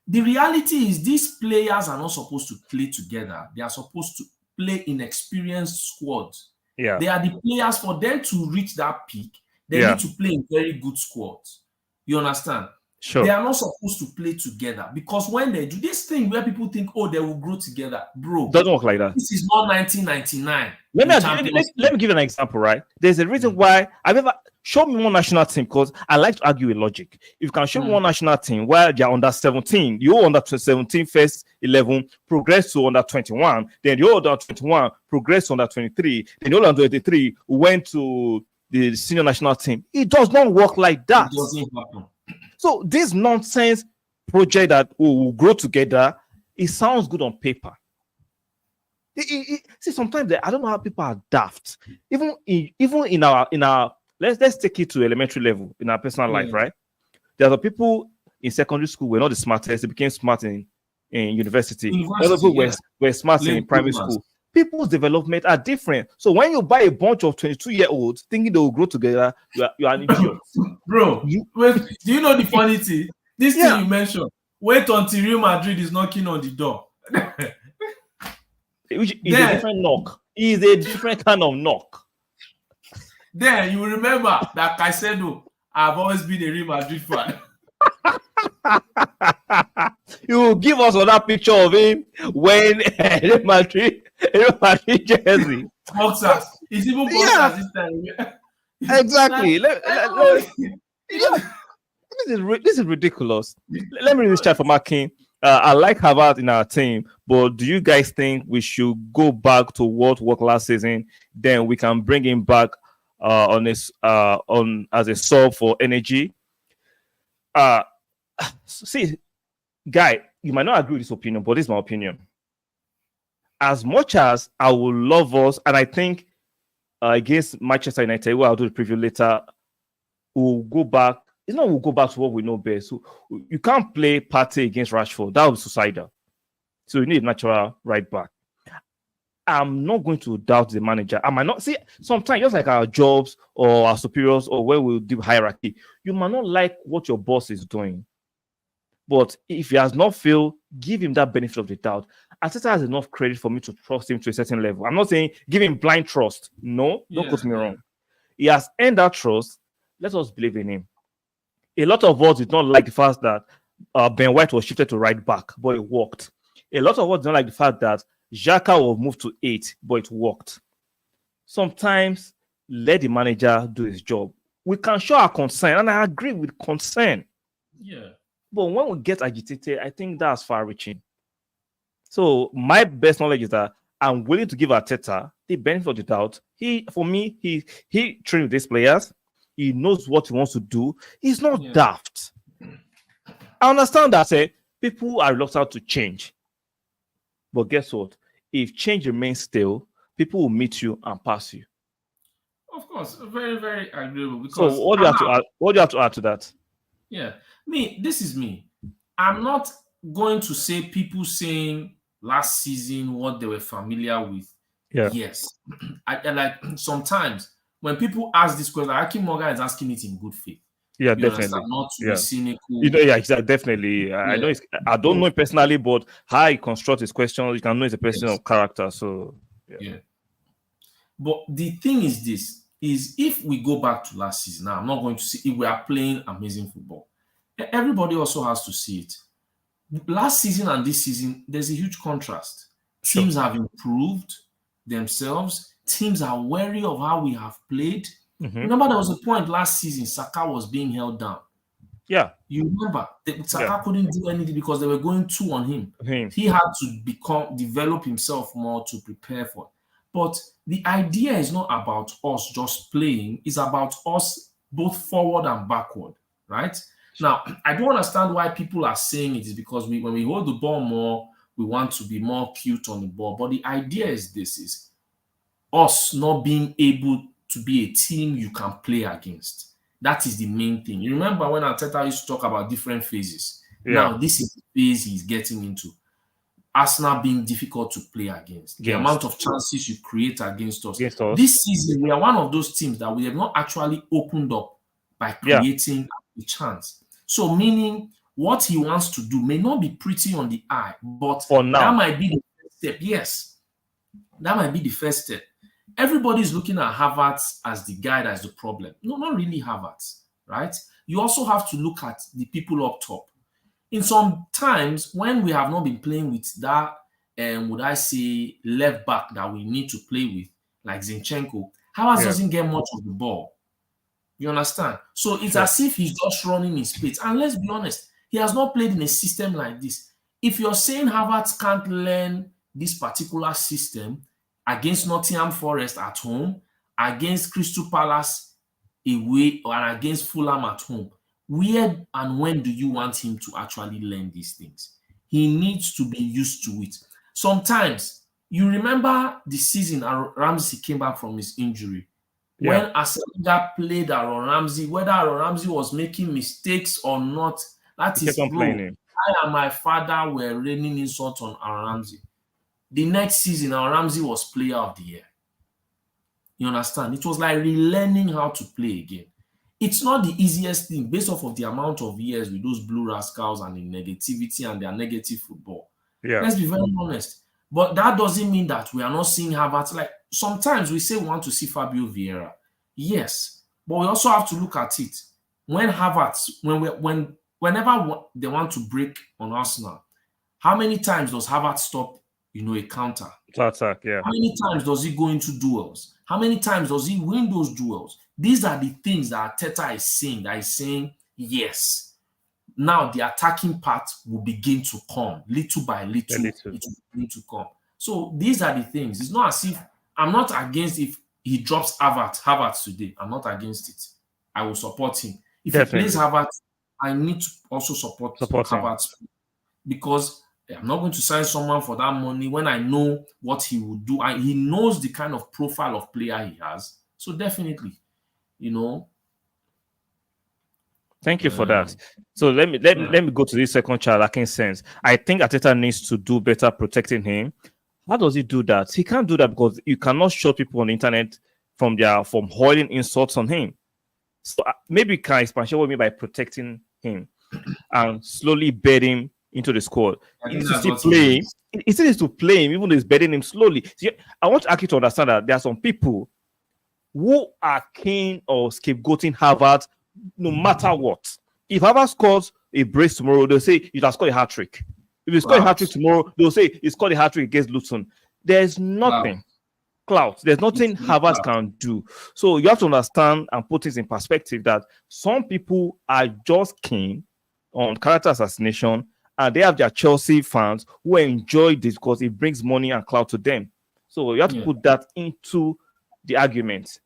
The reality is these players are not supposed to play together. They are supposed to play in experienced squads. Yeah. They are the players. For them to reach that peak, they need to play in very good squads. You understand? Sure. They are not supposed to play together because when they do this thing where people think, they will grow together, bro. Doesn't work like that. This is not 1999. Let me give you an example, right? There's a reason why show me one national team, because I like to argue with logic. If you can show me one national team where they're under 17, you're under 17 first 11, progress to under 21, then you're under 21, progress to under 23, then you're under 23, went to the senior national team. It does not work like that. It doesn't happen. So this nonsense project that we will grow together, it sounds good on paper. See, sometimes I don't know how people are daft. Even in our let's take it to elementary level in our personal life, right? There are people in secondary school were not the smartest. They became smart in university. Other people were smart in primary school. People's development are different. So when you buy a bunch of 22-year-olds thinking they will grow together, you are an idiot. Bro, wait, do you know the funny thing? This thing you mentioned, wait until Real Madrid is knocking on the door. Which is a different knock. It's a different kind of knock. Then you remember that Caicedo, I've always been a Real Madrid fan. You will give us another picture of him when Real Madrid jersey. Boxers. It's even boxers this time. Exactly. This is ridiculous. Let me read this chat from Akin. I like Havertz in our team, but do you guys think we should go back to what worked last season? Then we can bring him back on as a sub for energy. See, guy, you might not agree with this opinion, but this is my opinion. As much as I would love us, and I think against Manchester United, where I'll do the preview later, we'll go back. It's not we'll go back to what we know best. So you can't play Partey against Rashford. That would be suicidal. So you need a natural right back. I'm not going to doubt the manager. I might not see sometimes, just like our jobs or our superiors or where we do hierarchy, you might not like what your boss is doing. But if he has not failed, give him that benefit of the doubt. Arteta has enough credit for me to trust him to a certain level. I'm not saying give him blind trust. No, don't quote me wrong. He has earned that trust. Let us believe in him. A lot of us did not like the fact that Ben White was shifted to right back, but it worked. A lot of us did not like the fact that Xhaka was moved to 8, but it worked. Sometimes let the manager do his job. We can show our concern, and I agree with concern. Yeah. But when we get agitated, I think that's far-reaching. So my best knowledge is that I'm willing to give Arteta the benefit of the doubt. He trained with these players. He knows what he wants to do. He's not daft. I understand that people are reluctant to change. But guess what? If change remains still, people will meet you and pass you. Of course, very, very agreeable. Because so what do you have to add to that? Yeah. This is me. I'm not going to say people saying last season what they were familiar with. Yeah. Yes. I like sometimes when people ask this question, Akin Morgan is asking it in good faith. Yeah, definitely. Not to be cynical. Exactly, definitely. I know. I don't know it personally, but how he constructs his questions, you can know it's a person of character. So, yeah. But the thing is this: is if we go back to last season, now I'm not going to see if we are playing amazing football. Everybody also has to see it. Last season and this season, there's a huge contrast. Sure. Teams have improved themselves. Teams are wary of how we have played. Mm-hmm. Remember, there was a point last season, Saka was being held down. Yeah. You remember, Saka couldn't do anything because they were going 2 on him. He had to develop himself more to prepare for it. But the idea is not about us just playing. It's about us both forward and backward, right? Now, I don't understand why people are saying it is because when we hold the ball more, we want to be more cute on the ball. But the idea is this is us not being able to be a team you can play against. That is the main thing. You remember when Arteta used to talk about different phases. Yeah. Now, this is the phase he's getting into. Arsenal being difficult to play against. The amount of chances you create against us. This season, we are one of those teams that we have not actually opened up by creating a chance. So meaning what he wants to do may not be pretty on the eye, but that might be the first step. Yes, that might be the first step. Everybody's looking at Havertz as the guy that's the problem. No, not really Havertz, right? You also have to look at the people up top. In some times, when we have not been playing with that, would I say, left back that we need to play with, like Zinchenko, Havertz doesn't get much of the ball. You understand? So it's as if he's just running in space. And let's be honest, he has not played in a system like this. If you're saying Havertz can't learn this particular system against Nottingham Forest at home, against Crystal Palace away and against Fulham at home, where and when do you want him to actually learn these things? He needs to be used to it. Sometimes, you remember the season Aaron Ramsey came back from his injury. When Asenga played Aaron Ramsey, whether Aaron Ramsey was making mistakes or not, that is, bro, I and my father were raining insult on Aaron Ramsey. The next season, Aaron Ramsey was player of the year. You understand? It was like relearning how to play again. It's not the easiest thing based off of the amount of years with those Blue Rascals and the negativity and their negative football. Yeah. Let's be very honest. But that doesn't mean that we are not seeing Havertz. Like, sometimes we say we want to see Fabio Vieira. Yes. But we also have to look at it. When Havertz, whenever they want to break on Arsenal, how many times does Havertz stop, a counter? Attack, yeah. How many times does he go into duels? How many times does he win those duels? These are the things that Arteta is saying. That is saying, yes, now the attacking part will begin to come little by little. It will begin to come. So these are the things. It's not as if I'm not against if he drops Havertz today. I'm not against it. I will support him. If he plays Havertz, I need to also support Havertz because I'm not going to sign someone for that money when I know what he will do. He knows the kind of profile of player he has. So definitely, Thank you for that. So let me go to this second child lacking sense. I think Arteta needs to do better protecting him. How does he do that? He can't do that because you cannot shut people on the internet from hurling insults on him. So maybe you can expand what I mean by protecting him and slowly bed him into the squad. He needs to still play him. He still needs to play him, even though he's bedding him slowly. See, I want Aki to understand that there are some people who are keen or scapegoating Havertz no matter what. If Havertz scores a brace tomorrow, they'll say you have scored a hat-trick. If you score a hat-trick tomorrow, they'll say he scored a hat-trick against Luton. There's nothing. Clout. There's nothing Havertz can do. So you have to understand and put this in perspective that some people are just keen on character assassination, and they have their Chelsea fans who enjoy this because it brings money and clout to them. So you have to put that into the argument.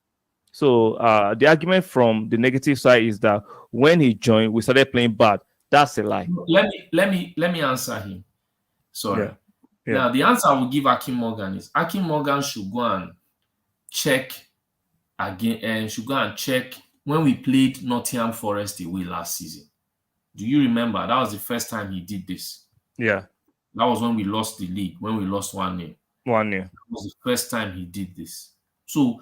So the argument from the negative side is that when he joined, we started playing bad. That's a lie. Let me answer him. Sorry. Yeah. Now the answer I will give Akim Morgan is Akim Morgan should go and check again and should go and check when we played Nottingham Forest away last season. Do you remember? That was the first time he did this. Yeah. That was when we lost the league, when we lost 1-0. 1-0. That was the first time he did this. So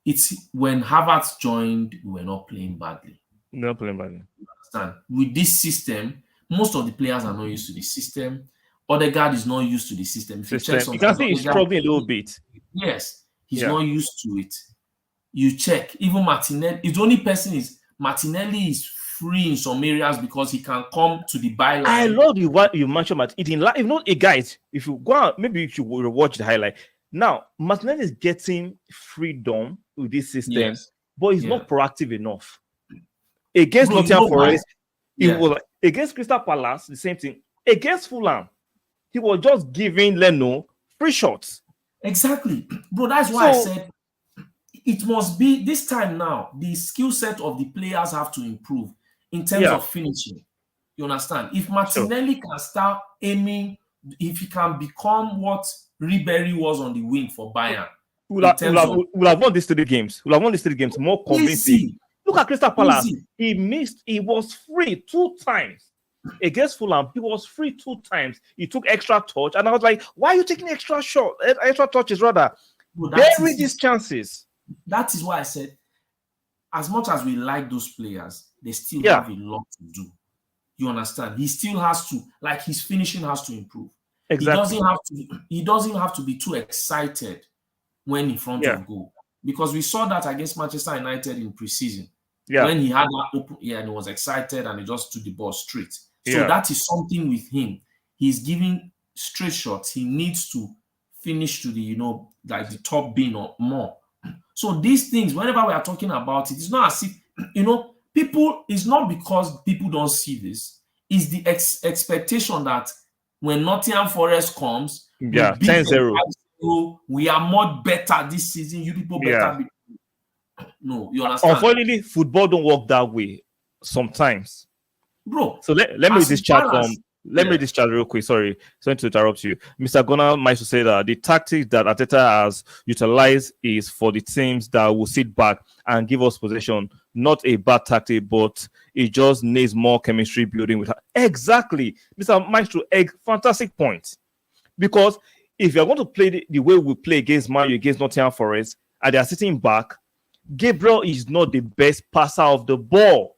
it's when Havertz joined, we were not playing badly. Not playing badly. You understand? With this system, most of the players are not used to the system. Odegaard is not used to the system. If you check you can see he's struggling a little bit. Yes, he's not used to it. You check. Even Martinelli, the only person is Martinelli is free in some areas because he can come to the byline. I love what you mentioned about it in life. If not, guys, if you go out, maybe if you watch the highlight. Now, Martinelli is getting freedom with this system, but he's not proactive enough. Against Nottingham Forest, it was against Crystal Palace, the same thing. Against Fulham, he was just giving Leno free shots. Exactly. Bro, that's why I said it must be this time now. The skill set of the players have to improve in terms of finishing. You understand? If Martinelli can start aiming, if he can become what Ribery was on the wing for Bayern, we'll have won these 3 games. We'll have won these 3 games more convincing. Look at Crystal Palace. He missed. He was free 2 times. Against Fulham, he was free 2 times. He took extra touch, and I was like, "Why are you taking extra touches rather? Bury these chances." That is why I said, as much as we like those players, they still have a lot to do. You understand? He still has to, like, his finishing has to improve. Exactly. He doesn't have to be too excited when in front of goal, because we saw that against Manchester United in preseason. When he had that open, and he was excited and he just took the ball straight. So that is something with him. He's giving straight shots. He needs to finish to the, like the top bin or more. So these things, whenever we are talking about it, it's not as if, people, it's not because people don't see this. It's the expectation that when Nottingham Forest comes, 10-0. We are much better this season. You people better. No, you understand? Unfortunately, football don't work that way sometimes. Bro, So let me read this chat from. Let me yeah. read this chat real quick. Sorry to interrupt you. Mr. Gunnar might say that the tactic that Arteta has utilized is for the teams that will sit back and give us possession. Not a bad tactic, but it just needs more chemistry building with her. Exactly, Mr. Maestro. Fantastic point. Because if you're going to play the way we play against Man U, against Nottingham Forest, and they are sitting back, Gabriel is not the best passer of the ball.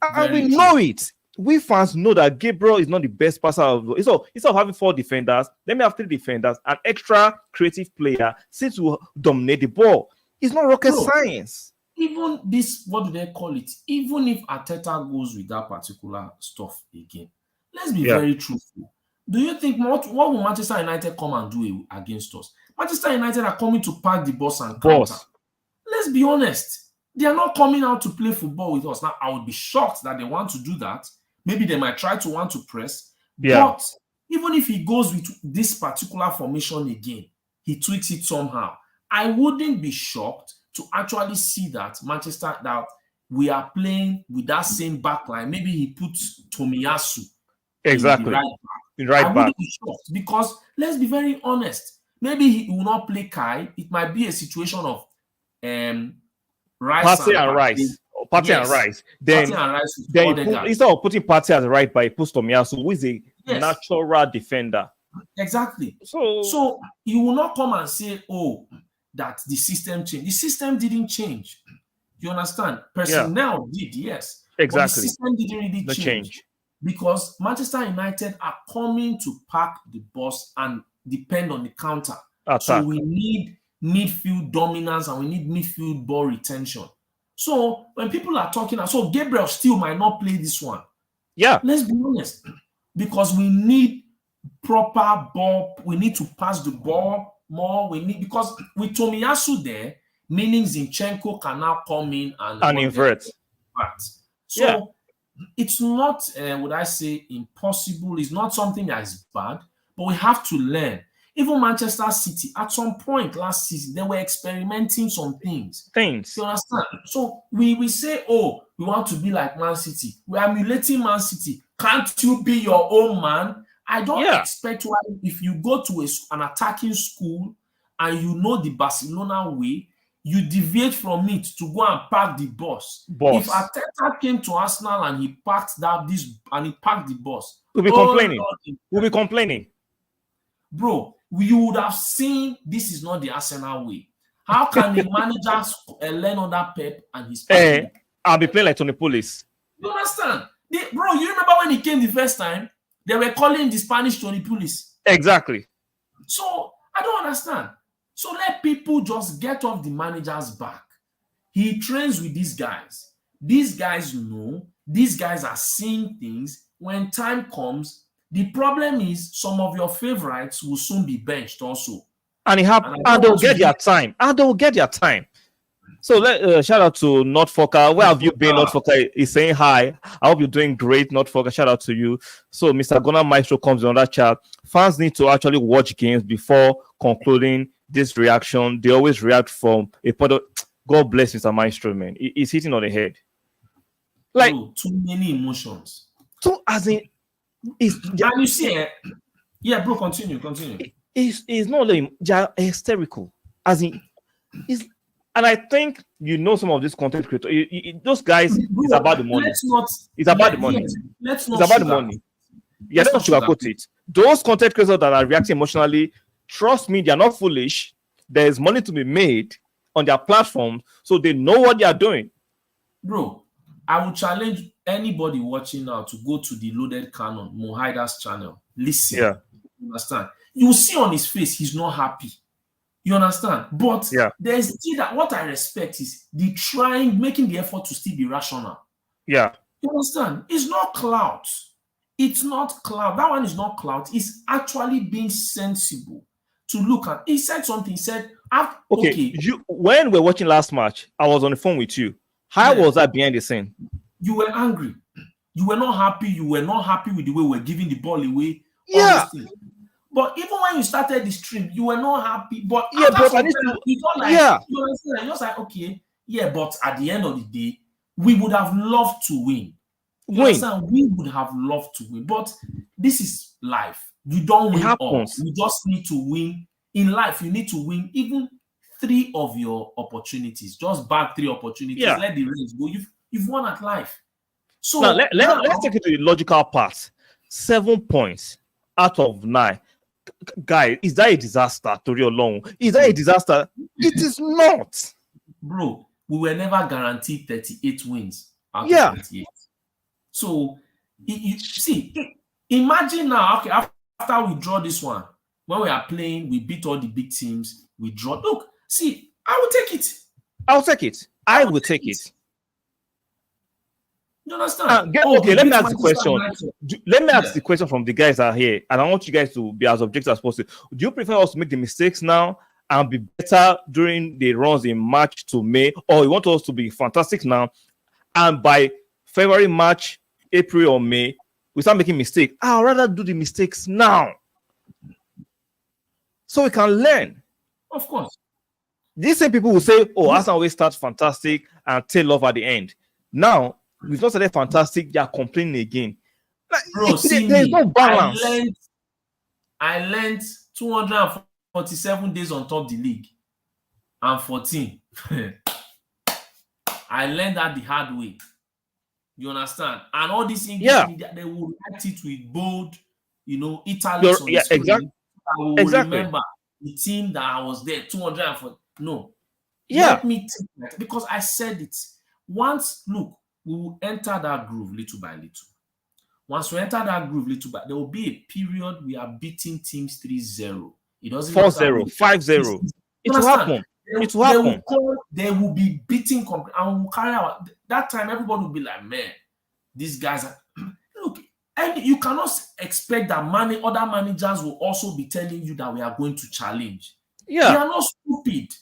And we know it. We fans know that Gabriel is not the best passer of the ball. So instead of having 4 defenders, let me have 3 defenders, an extra creative player since we dominate the ball. It's not rocket science. Even this, what do they call it? Even if Arteta goes with that particular stuff again, let's be very truthful. Do you think what will Manchester United come and do against us? Manchester United are coming to pack the bus and counter. Let's be honest. They are not coming out to play football with us. Now, I would be shocked that they want to do that. Maybe they might try to want to press. Yeah. But even if he goes with this particular formation again, he tweaks it somehow. I wouldn't be shocked to actually see that that we are playing with that same backline. Maybe he puts Tomiyasu. Exactly. I wouldn't be shocked because let's be very honest. Maybe he will not play Kai. It might be a situation of Partey and Rice. Then instead of putting Partey as the right back, he puts Tomiyasu, who is a natural defender. Exactly. So you will not come and say, "Oh, that the system changed." The system didn't change. You understand? Personnel did, yes. Exactly. But the system didn't really change. Because Manchester United are coming to pack the bus and depend on the counter. So we need midfield dominance and we need midfield ball retention. So when people are talking, so Gabriel still might not play this one. Yeah. Let's be honest. Because we need proper ball. We need to pass the ball more. Because with Tomiyasu there, meaning Zinchenko can now come in and invert. So it's not, would I say, impossible. It's not something that is bad, but we have to learn. Even Manchester City, at some point last season, they were experimenting some things. You understand? So we say, oh, we want to be like Man City. We're emulating Man City. Can't you be your own man? I don't expect why if you go to an attacking school and you know the Barcelona way, you deviate from it to go and park the bus. If Arteta came to Arsenal and he parked the bus, we'll be complaining. We'll be complaining. Bro, you would have seen this is not the Arsenal way. How can the manager learn under Pep and his family? I'll be playing like Tony Pulis. You understand? Bro, you remember when he came the first time? They were calling the Spanish Tony Pulis. Exactly. So, I don't understand. So let people just get off the manager's back. He trains with these guys. These guys know. These guys are seeing things. When time comes, the problem is some of your favorites will soon be benched also. And they'll get their time. So shout out to Not Fokker. Where have you been? Not Fokker is saying hi. I hope you're doing great, Not Fokker. Shout out to you. So Mr. Gunnar Maestro comes on that chat. Fans need to actually watch games before concluding this reaction. They always react from a point of God bless Mr. Maestro, man. He's hitting on the head. Like too many emotions. So as in and you see, bro, continue. It's not like they're hysterical. As in and I think you know some of these content creators. Those guys, it's about the money. It's about the money. It's about the money. Yeah, let's not sugarcoat it. Those content creators that are reacting emotionally, trust me, they're not foolish. There's money to be made on their platform, so they know what they are doing. Bro, I would challenge anybody watching now to go to the Loaded Cannon, Mohaida's channel. Listen. Yeah. You understand? You see on his face, he's not happy. You understand? But there's still that what I respect is the making the effort to still be rational. Yeah. You understand? It's not clout. It's not clout. That one is not clout. It's actually being sensible to look at. He said something. He said, okay. When we're watching last match, I was on the phone with you. How was that behind the scene? You were angry. You were not happy. You were not happy with the way we're giving the ball away. Yeah. But even when you started the stream, you were not happy. But Yeah, after but some I need time, to. you don't like, Yeah, you understand? You're just like, okay, yeah, but at the end of the day, we would have loved to win. You win. understand? We would have loved to win. But this is life. You don't It win all. happens. You just need to win. In life, you need to win even 3 of your opportunities. Just bag 3 opportunities. Yeah. Let the race go. You've won at life. So Now, now, let's take it to the logical part. 7 points out of 9. Guy, is that a disaster to real long? Is that a disaster? It is not. bro, we were never guaranteed 38 wins out Yeah. of 38. So, you see, imagine now, okay, after we draw this one, when we are playing, we beat all the big teams, we draw. Look, see, I will take it. I'll take it. I will take it. You understand? Okay, let me ask the Manchester question. United. Let me ask the question from the guys out here, and I want you guys to be as objective as possible. Do you prefer us to make the mistakes now and be better during the runs in March to May, or you want us to be fantastic now and by February, March, April, or May we start making mistakes? I'd rather do the mistakes now so we can learn. Of course. These same people will say, "Oh, Arsenal always starts fantastic and tail off at the end." Now we've not started fantastic, they are complaining again. Bro, There's no balance. I learned 247 days on top the league and 14. I learned that the hard way. You understand? And all these English media, they will write it with bold, italics on the screen. Exactly. I will remember the team that I was there, 240. No. Yeah. Let me take that because I said it. Once, look, we will enter that groove little by little. Once we enter that groove little by, there will be a period we are beating teams 3-0. It doesn't 4-0, 5-0. It will happen. It will happen. They will be beating and we'll carry out. That time, everybody will be like, man, these guys are. Look, and you cannot expect that other managers will also be telling you that we are going to challenge. Yeah. They are not stupid.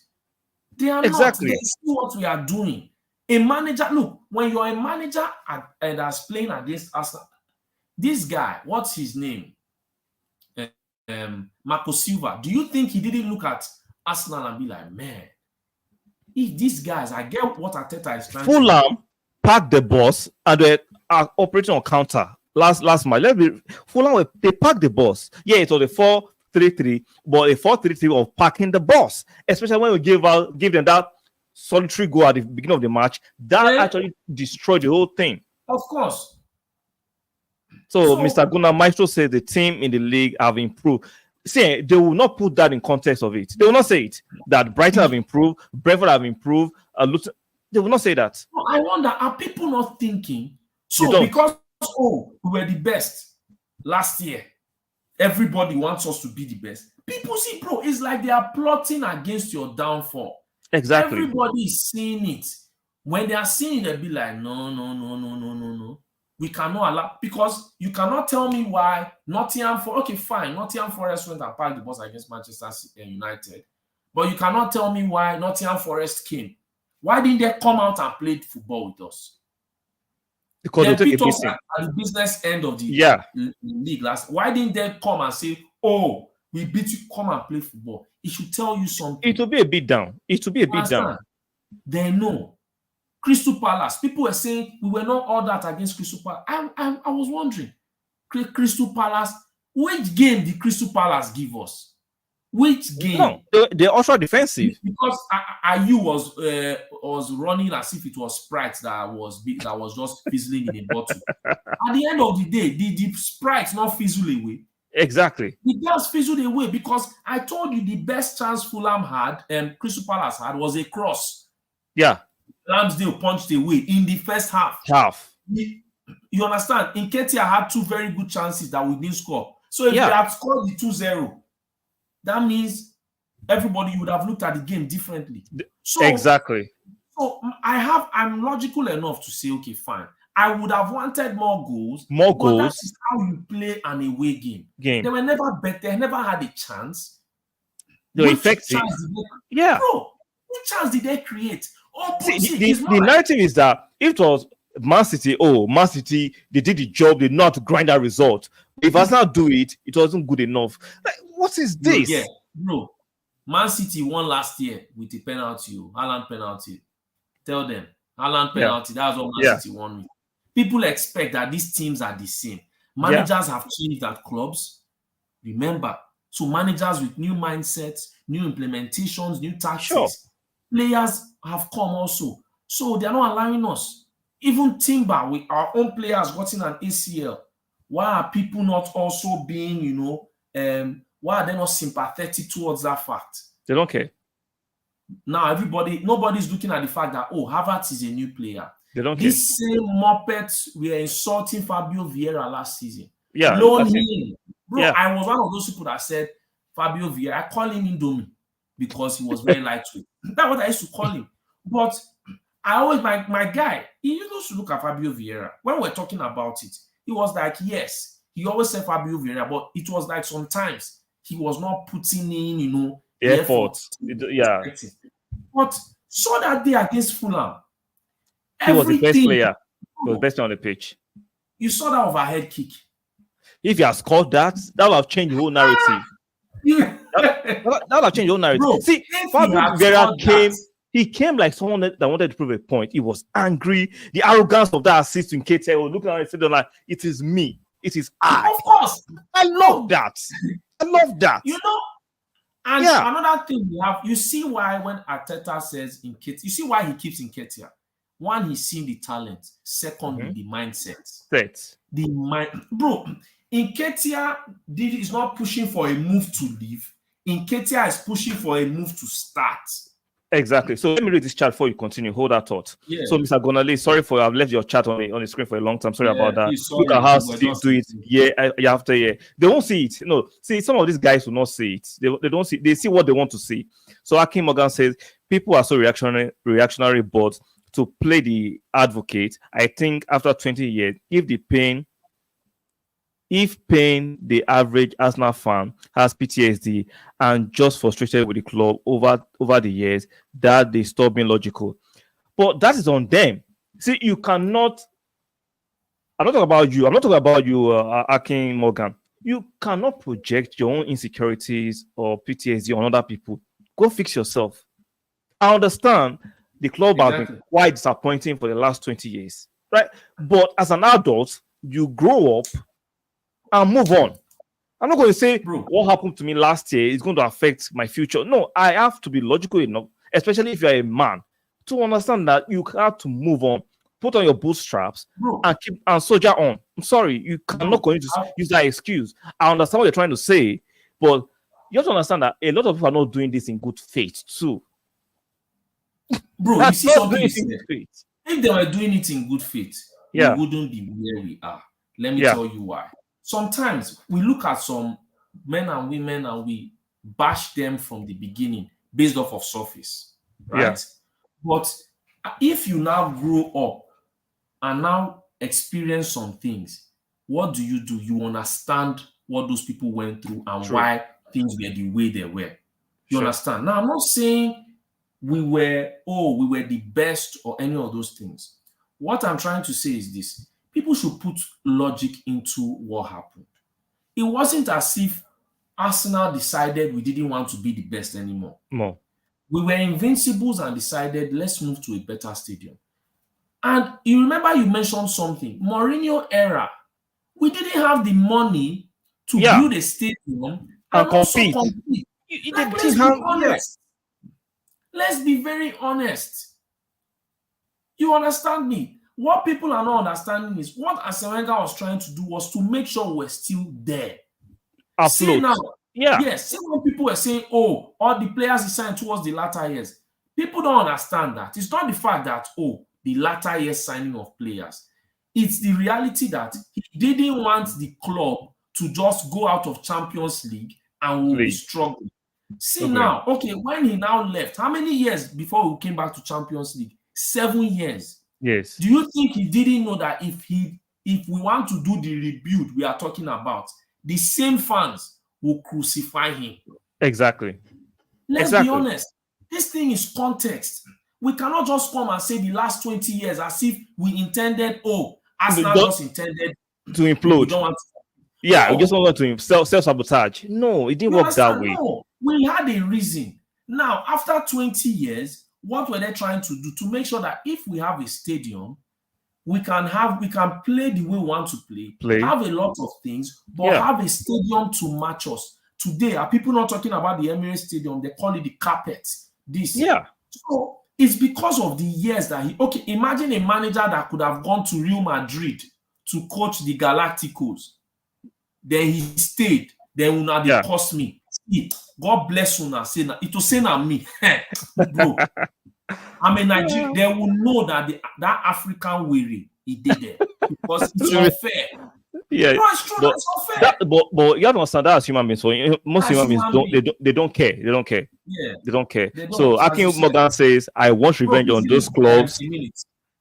They are Exactly. not. They see what we are doing. A manager, look, when you're a manager and that's playing against Arsenal, this guy, what's his name? Marco Silva. Do you think he didn't look at Arsenal and be like, man, if these guys, I get what Arteta is trying to do. Fulham packed the bus and they are operating on counter last match. Fulham, they packed the bus. Yeah, it was a 4-3-3, but a 4-3-3 of packing the bus, especially when we give them that solitary goal at the beginning of the match. That actually destroyed the whole thing. Of course. So Mr. Gunnar Maestro said the team in the league have improved. See, they will not put that in context of it. They will not say it that Brighton have improved, Brentford have improved. They will not say that. I wonder, are people not thinking? So because we were the best last year, everybody wants us to be the best. People see, bro, it's like they are plotting against your downfall. Exactly. Everybody is seeing it. When they are seeing it, they'll be like, no. We cannot allow, because you cannot tell me why Nottingham Forest went and packed the bus against Manchester United, but you cannot tell me why Nottingham Forest came. Why didn't they come out and play football with us? Because they beat us at the business end of the league last. Why didn't they come and say, "Oh, we beat you, come and play football"? It should tell you something. It will be a beat down. They know. Crystal Palace, people were saying we were not all that against Crystal Palace. I was wondering, Crystal Palace, which game did Crystal Palace give us? Which game? No, they're also defensive. Because Ayew was running as if it was Sprite that was just fizzling in a bottle. At the end of the day, the Sprite not fizzle away. Exactly. The girls fizzled away because I told you the best chance Fulham had and Crystal Palace had was a cross. Yeah. Ramsdale punched away in the first half. You understand? Nketiah had 2 very good chances that we didn't score. So if they had scored the 2-0, that means everybody would have looked at the game differently. Exactly. So I'm logical enough to say, okay, fine. I would have wanted more goals. But that is how you play an away game. They were never better. They never had a chance. They were effective. Bro, what chance did they create? The narrative is that if it was Man City, they did the job, they know how to grind that result. If Arsenal do it, it wasn't good enough. Like, what is this? Yeah, bro. Man City won last year with a penalty, Haaland penalty. Tell them, Haaland penalty, that's what Man City won with. People expect that these teams are the same. Managers have changed at clubs. Remember, so managers with new mindsets, new implementations, new tactics, players have come also. So they're not allowing us. Even Timber, with our own players gotten an ACL. Why are people not also being, why are they not sympathetic towards that fact? They don't care. Now nobody's looking at the fact that, Havertz is a new player. They don't care. These same Muppets were insulting Fabio Vieira last season. Yeah. Loan him. Bro, Yeah. I was one of those people that said Fabio Vieira, I call him Indomie because he was very lightweight. That's what I used to call him. But I always, my guy, he used to look at Fabio Vieira. When we're talking about it, he was like, yes, he always said Fabio Vieira, but it was like sometimes he was not putting in, the effort. Yeah. But saw that day against Fulham. He was the best player. He was best on the pitch. You saw that overhead kick. If he had scored that would have changed the whole narrative. that would have changed the whole narrative. Bro, see, Fabio Vieira came like someone that wanted to prove a point. He was angry. The arrogance of that assist to Nketiah, looking at it, said like, it is me. It is I. Of course. I love that. I love that. And another thing we have, you see why when Arteta says Nketiah, you see why he keeps Nketiah. One, he's seen the talent. Second, the mindset. Bro, Nketiah is not pushing for a move to leave. Nketiah is pushing for a move to start. Exactly. So let me read this chat before you continue. Hold that thought. Yeah. So, Mr. Gonale, sorry for I've left your chat on the screen for a long time. Sorry about that. Look at how Steve do it year after year. They won't see it. No, see, some of these guys will not see it. They don't see. They see what they want to see. So Akim Morgan says people are so reactionary, but to play the advocate, I think after 20 years, if the average Arsenal fan has PTSD and just frustrated with the club over the years, that they stop being logical. But that is on them. See, you cannot. I'm not talking about you. I'm not talking about you, Akin Morgan. You cannot project your own insecurities or PTSD on other people. Go fix yourself. I understand the club has been quite disappointing for the last 20 years, right? But as an adult, you grow up and move on. I'm not going to say what happened to me last year is going to affect my future. No, I have to be logical enough, especially if you're a man, to understand that you have to move on, put on your bootstraps, and soldier on. I'm sorry, you cannot going to use that excuse. I understand what you're trying to say, but you have to understand that a lot of people are not doing this in good faith too. Bro, you see something you said. If they were doing it in good faith, we wouldn't be where we are. Let me tell you why. Sometimes we look at some men and women and we bash them from the beginning based off of surface, right? Yeah. But if you now grow up and now experience some things, what do? You understand what those people went through and why things were the way they were. You understand? Now, I'm not saying we were the best or any of those things. What I'm trying to say is this. People should put logic into what happened. It wasn't as if Arsenal decided we didn't want to be the best anymore. No. We were invincibles and decided, let's move to a better stadium. And you remember you mentioned something. Mourinho era, we didn't have the money to build a stadium and compete. Let's be honest. Let's be very honest. You understand me? What people are not understanding is what Arsene Wenger was trying to do was to make sure we're still there. See now, yes, see when people were saying, all the players he signed towards the latter years. People don't understand that. It's not the fact that, the latter years signing of players. It's the reality that he didn't want the club to just go out of Champions League and will be struggling. See now, when he now left, how many years before we came back to Champions League? 7 years. Yes. Do you think he didn't know that if we want to do the rebuild we are talking about, the same fans will crucify him? Exactly. Let's be honest. This thing is context. we cannot just come and say the last 20 years as if we intended, Arsenal Don't- just intended to we implode. don't want to. Yeah, we No. just want to self-sabotage. No, it didn't You work that understand? way. No, we had a reason. Now, after 20 years, what were they trying to do? To make sure that if we have a stadium, we can play the way we want to play. Have a lot of things, but have a stadium to match us. Today, are people not talking about the Emirates Stadium? They call it the carpet. Yeah. So it's because of the years that imagine a manager that could have gone to Real Madrid to coach the Galacticos. Then he stayed. Then una they cost me. God bless una. Say na it will say na me. Bro. I'm a Nigerian. They will know that that African weary he did there because it's unfair. Yeah, no, it's true. It's unfair. But you have to understand that as human beings. So most human beings they don't care. They don't care. Yeah, they don't care. So Akin Morgan says, "I want revenge on those clubs."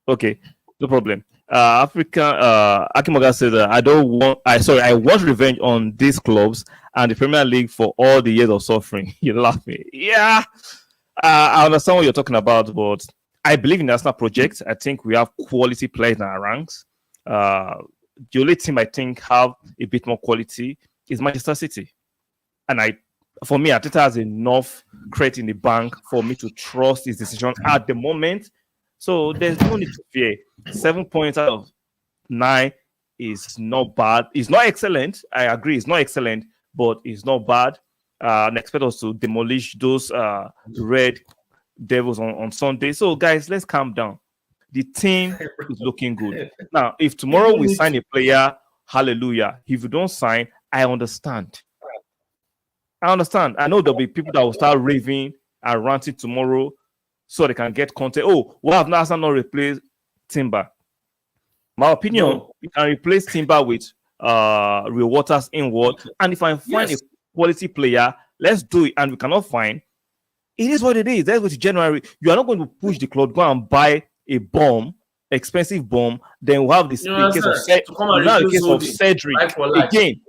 Okay, no problem. Akin Morgan says, I want revenge on these clubs and the Premier League for all the years of suffering. You laugh me. Yeah. I understand what you're talking about, but I believe in the Arsenal project. I think we have quality players in our ranks. The only team I think have a bit more quality is Manchester City. And for me, Arteta has enough credit in the bank for me to trust his decision at the moment. So there's no need to fear. 7 points out of 9 is not bad. It's not excellent. I agree, it's not excellent, but it's not bad. And expect us to demolish those Red Devils on Sunday. So, guys, let's calm down. The team is looking good. Now, if tomorrow we sign a player, hallelujah. If you don't sign, I understand. I know there'll be people that will start raving and ranting tomorrow so they can get content. Oh, why have Arsenal not replaced Timber? My opinion, we can replace Timber with Real Waters inward. And if I find a quality player, let's do it. And we cannot find, it is what it is. That's what January. You are not going to push the club, go and buy a bomb, expensive bomb. Then we'll have this case of Cedric again.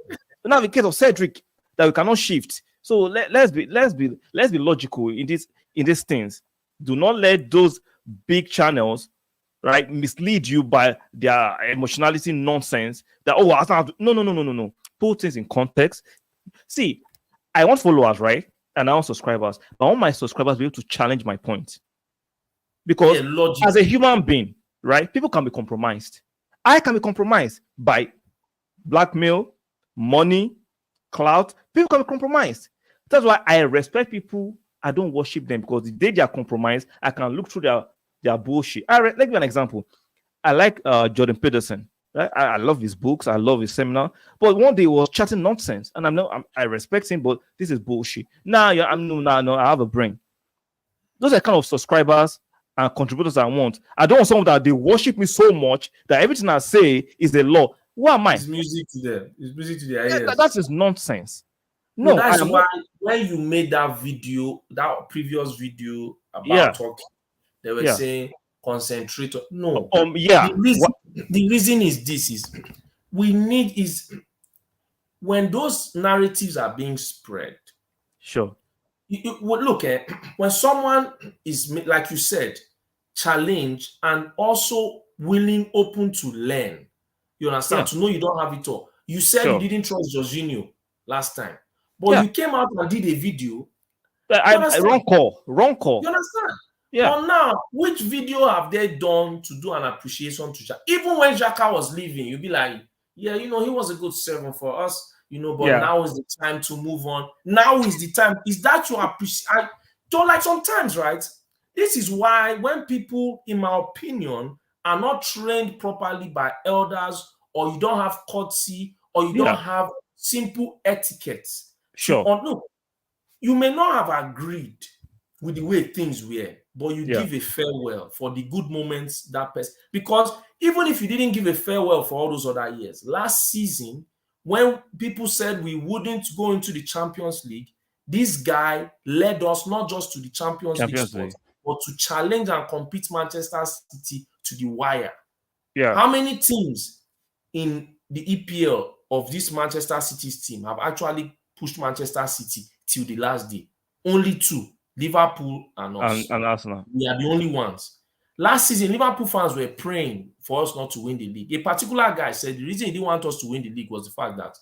We have a case of Cedric that we cannot shift. So let's be logical in these things. Do not let those big channels, right, mislead you by their emotionality nonsense. That no. Put things in context. See, I want followers, right? And I want subscribers. But I want my subscribers to be able to challenge my point. Because as a human being, right, people can be compromised. I can be compromised by blackmail, money, clout. People can be compromised. That's why I respect people. I don't worship them, because the day they are compromised, I can look through their bullshit. Let me give you an example. I like Jordan Peterson. Right? I love his books. I love his seminar. But one day he was chatting nonsense, and I respect him, but this is bullshit. No, I have a brain. Those are kind of subscribers and contributors I want. I don't want someone that they worship me so much that everything I say is a law. Who am I? It's music to them. It's music to their ears. That is nonsense. No, that's why when you made that previous video about talking, they were saying concentrate. No. The reason is this: is when those narratives are being spread. Sure. Look at when someone is, like you said, challenged and also open to learn. You understand? To know you don't have it all. You said you didn't trust Jorginho last time, but you came out and did a video. Wrong call. You understand? Yeah. But now, which video have they done to do an appreciation to Xhaka? Even when Xhaka was leaving, you'd be like, yeah, he was a good servant for us, but now is the time to move on. Now is the time. Is that you appreciate? Don't like sometimes, right? This is why when people, in my opinion, are not trained properly by elders, or you don't have courtesy, or you don't have simple etiquette. Sure. Look, you may not have agreed with the way things were, but you give a farewell for the good moments that person. Because even if you didn't give a farewell for all those other years, last season, when people said we wouldn't go into the Champions League, this guy led us not just to the Champions League spot, but to challenge and compete Manchester City to the wire. Yeah. How many teams in the EPL of this Manchester City's team have actually pushed Manchester City till the last day? Only 2. Liverpool and us. And Arsenal. We are the only ones. Last season, Liverpool fans were praying for us not to win the league. A particular guy said the reason he didn't want us to win the league was the fact that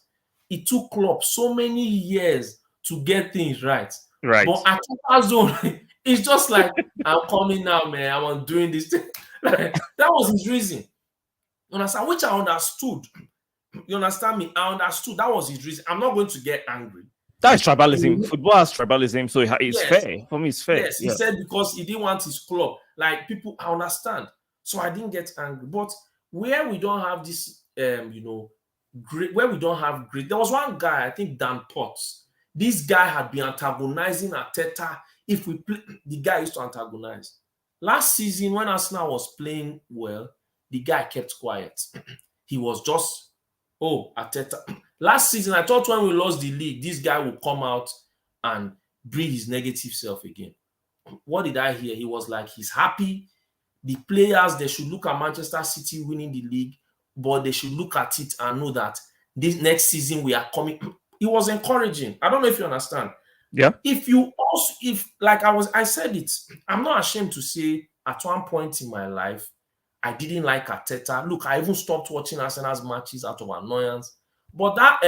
it took Klopp so many years to get things right. Right. But at Arteta's zone, it's just like, I'm coming now, man. I'm doing this thing. Like, that was his reason. You understand? Which I understood. You understand me? I understood. That was his reason. I'm not going to get angry. That's tribalism. Football has tribalism, so it's Yes. fair. For me, it's fair. Yes, he said because he didn't want his club. Like, people, I understand. So I didn't get angry. But where we don't have this, great, where we don't have great, there was one guy, I think Dan Potts. This guy had been antagonizing Arteta. If we play, the guy used to antagonize. Last season, when Arsenal was playing well, the guy kept quiet. He was just, Arteta. Last season, I thought when we lost the league, this guy would come out and bring his negative self again. What did I hear? He was like, he's happy. The players, they should look at Manchester City winning the league, but they should look at it and know that this next season we are coming. It was encouraging. I don't know if you understand. Yeah. I said it, I'm not ashamed to say at one point in my life, I didn't like Arteta. Look, I even stopped watching Arsenal's matches out of annoyance. But that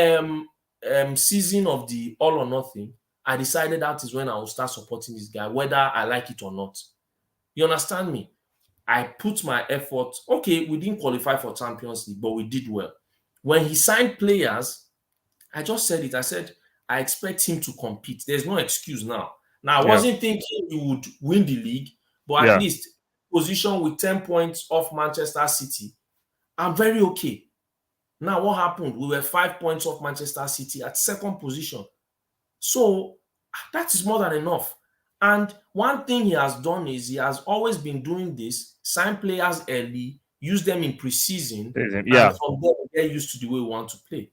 season of the all or nothing, I decided that is when I will start supporting this guy, whether I like it or not. You understand me? I put my effort. Okay, we didn't qualify for Champions League, but we did well. When he signed players, I just said it. I said, I expect him to compete. There's no excuse now. Now, I wasn't thinking he would win the league, but at least position with 10 points off Manchester City, I'm very okay. Now, what happened? We were 5 points off Manchester City at second position. So that is more than enough. And one thing he has done is he has always been doing this, sign players early, use them in preseason, and from there get used to the way we want to play.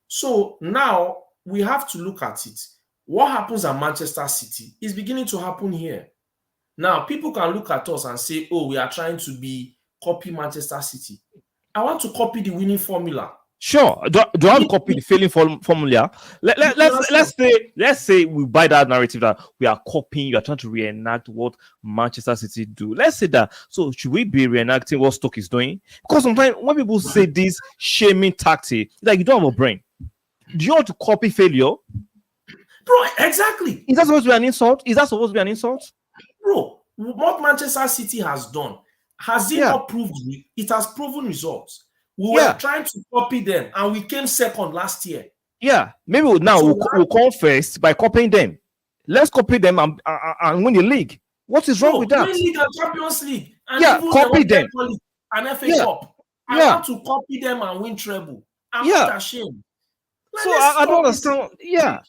So now we have to look at it. What happens at Manchester City is beginning to happen here. Now, people can look at us and say, we are trying to copy Manchester City. I want to copy the winning formula. Sure. Do I have to copy the failing formula? Let's say we buy that narrative that we are copying, you are trying to reenact what Manchester City do. Let's say that. So should we be reenacting what Stoke is doing? Because sometimes when people say this shaming tactic, like you don't have a brain. Do you want to copy failure? Bro, exactly. Is that supposed to be an insult? Bro, what Manchester City has done, has it not proved it? It has proven results. We were trying to copy them, and we came second last year. Yeah, maybe we'll come first by copying them. Let's copy them and win the league. What is wrong with that? Win league and Champions League. And copy them. And FA Cup. I want to copy them and win treble. I'm not ashamed. So I don't understand. Yeah.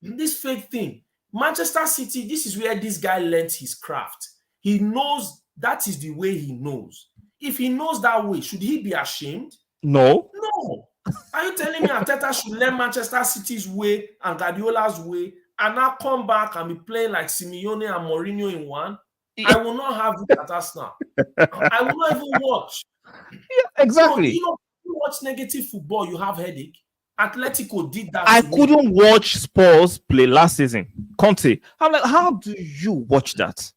This fake thing. Manchester City, this is where this guy learns his craft. He knows that is the way he knows. If he knows that way, should he be ashamed? No. No. Are you telling me Arteta should learn Manchester City's way and Guardiola's way and now come back and be playing like Simeone and Mourinho in one? I will not have it at Arsenal. I will not even watch. Yeah, exactly. So, you watch negative football, you have headache. Atletico did that. I couldn't watch Spurs play last season. Conte. I'm like, how do you watch that?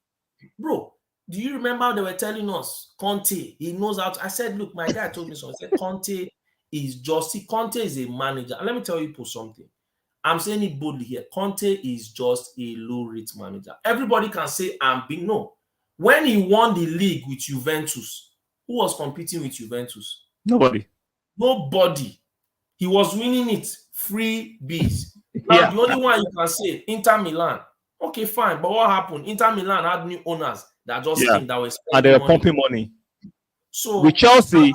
Bro, do you remember they were telling us, Conte, he knows how to... I said, look, my guy told me something. He said, Conte is a manager. And let me tell you something. I'm saying it boldly here. Conte is just a low-rate manager. Everybody can say, no. When he won the league with Juventus, who was competing with Juventus? Nobody. He was winning it, free bees. Now, the only one you can say, Inter Milan. Okay, fine. But what happened? Inter Milan had new owners that just came that was and they were pumping money. So with Chelsea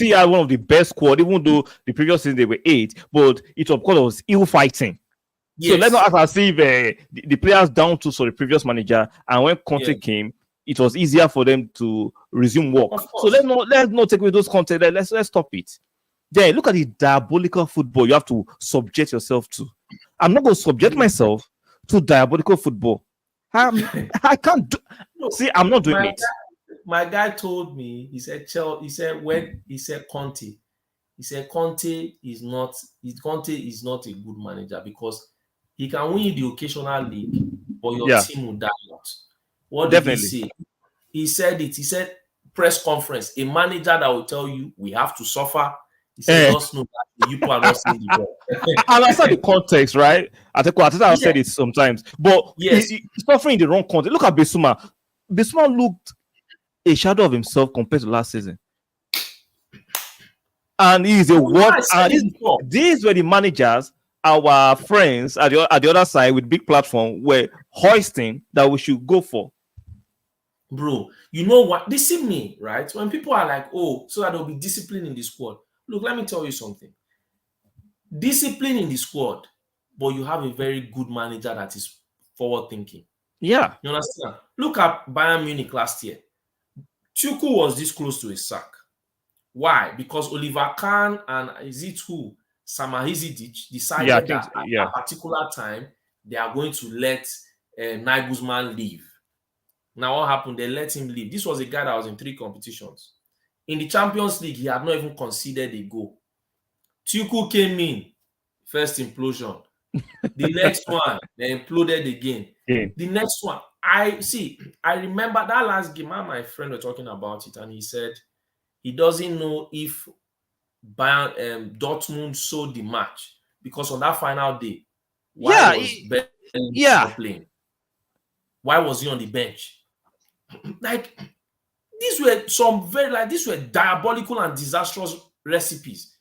had one of the best squad, even though the previous season they were 8, but it was because it was ill fighting. Yes. So let's not act as if the players down to the previous manager, and when Conte came, it was easier for them to resume work. So let's not take away those Conte. Let's stop it. Then look at the diabolical football you have to subject yourself to. I'm not going to subject myself to diabolical football. I can't do. See, I'm not doing it. My guy told me. He said Conte. He said Conte is not a good manager because he can win you the occasional league, but your Yeah. team will die out. What did he Definitely. say? He said it. He said, press conference, a manager that will tell you we have to suffer. He said, just know that you people are not seeing the ball. I understand the context, right? I think I've said it sometimes, but Yes. he's suffering in the wrong context. Look at Bissouma. Bissouma looked a shadow of himself compared to last season. And he's a work. These were the managers, our friends at the other side with big platform were hoisting that we should go for. Bro, you know what? This is me, right? When people are like, oh, so that there'll be discipline in the squad. Look, let me tell you something. Discipline in the squad, but you have a very good manager that is forward thinking. Yeah. You understand? Look at Bayern Munich last year. Tuchel was this close to a sack. Why? Because Oliver Kahn and Sama Hizidic decided that at a particular time they are going to let Nagelsmann leave. Now what happened? They let him leave. This was a guy that was in 3 competitions. In the Champions League, he had not even considered a goal. Tuchel came in, first implosion. The next one, they imploded again. Yeah. The next one, I remember that last game, my friend were talking about it, and he said he doesn't know if Dortmund sold the match because on that final day, why was Ben playing? Why was he on the bench? Like, these were diabolical and disastrous recipes,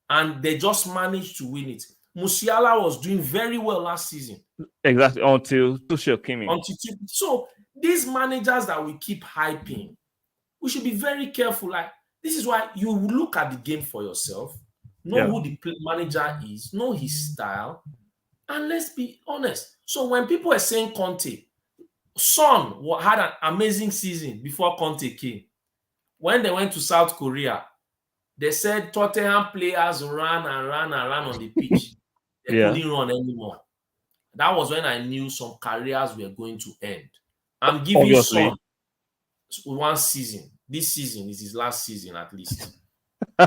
and they just managed to win it. Musiala was doing very well last season. Exactly, until Tuchel came in. So these managers that we keep hyping, we should be very careful. Like, this is why you look at the game for yourself, know who the manager is, know his style, and let's be honest. So when people are saying Conte, Son had an amazing season before Conte came. When they went to South Korea, they said Tottenham players ran on the pitch. They couldn't run anymore. That was when I knew some careers were going to end. I'm giving Son 1 season. This season is his last season, at least.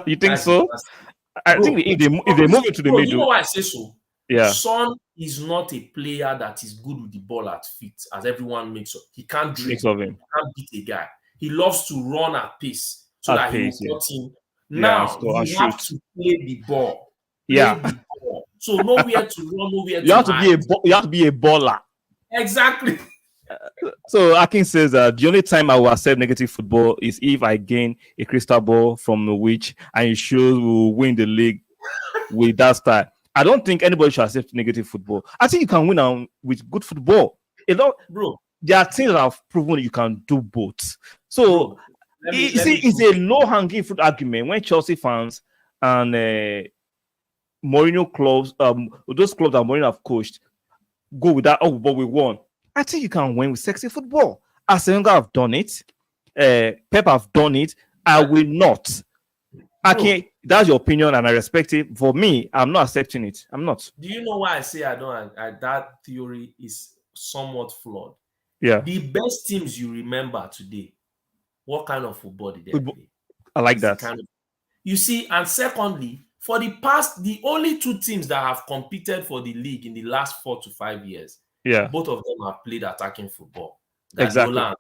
You think so? I think if they move into the middle. You know why I say so? Yeah. Son is not a player that is good with the ball at feet, as everyone makes up. He can't dribble. He can't beat a guy. He loves to run at pace so that he will cut in. Now, you have to play the ball. The ball. So nowhere to run, nowhere to hide. You have to be a baller. Exactly. So Akin says the only time I will accept negative football is if I gain a crystal ball from the witch and it shows we will win the league with that style. I don't think anybody should accept negative football. I think you can win with good football. Bro, there are things that have proven you can do both. So it's a low-hanging fruit argument when Chelsea fans and Mourinho clubs, those clubs that Mourinho have coached, go with that. Oh, but we won. I think you can win with sexy football. Arsenal have done it. Pep have done it. I will not. Okay, that's your opinion, and I respect it. For me, I'm not accepting it. I'm not. Do you know why I say I don't? That theory is somewhat flawed. Yeah. The best teams you remember today, what kind of football did they play? I like that. You see, and secondly, for the only 2 teams that have competed for the league in the last 4 to 5 years, both of them have played attacking football. Exactly.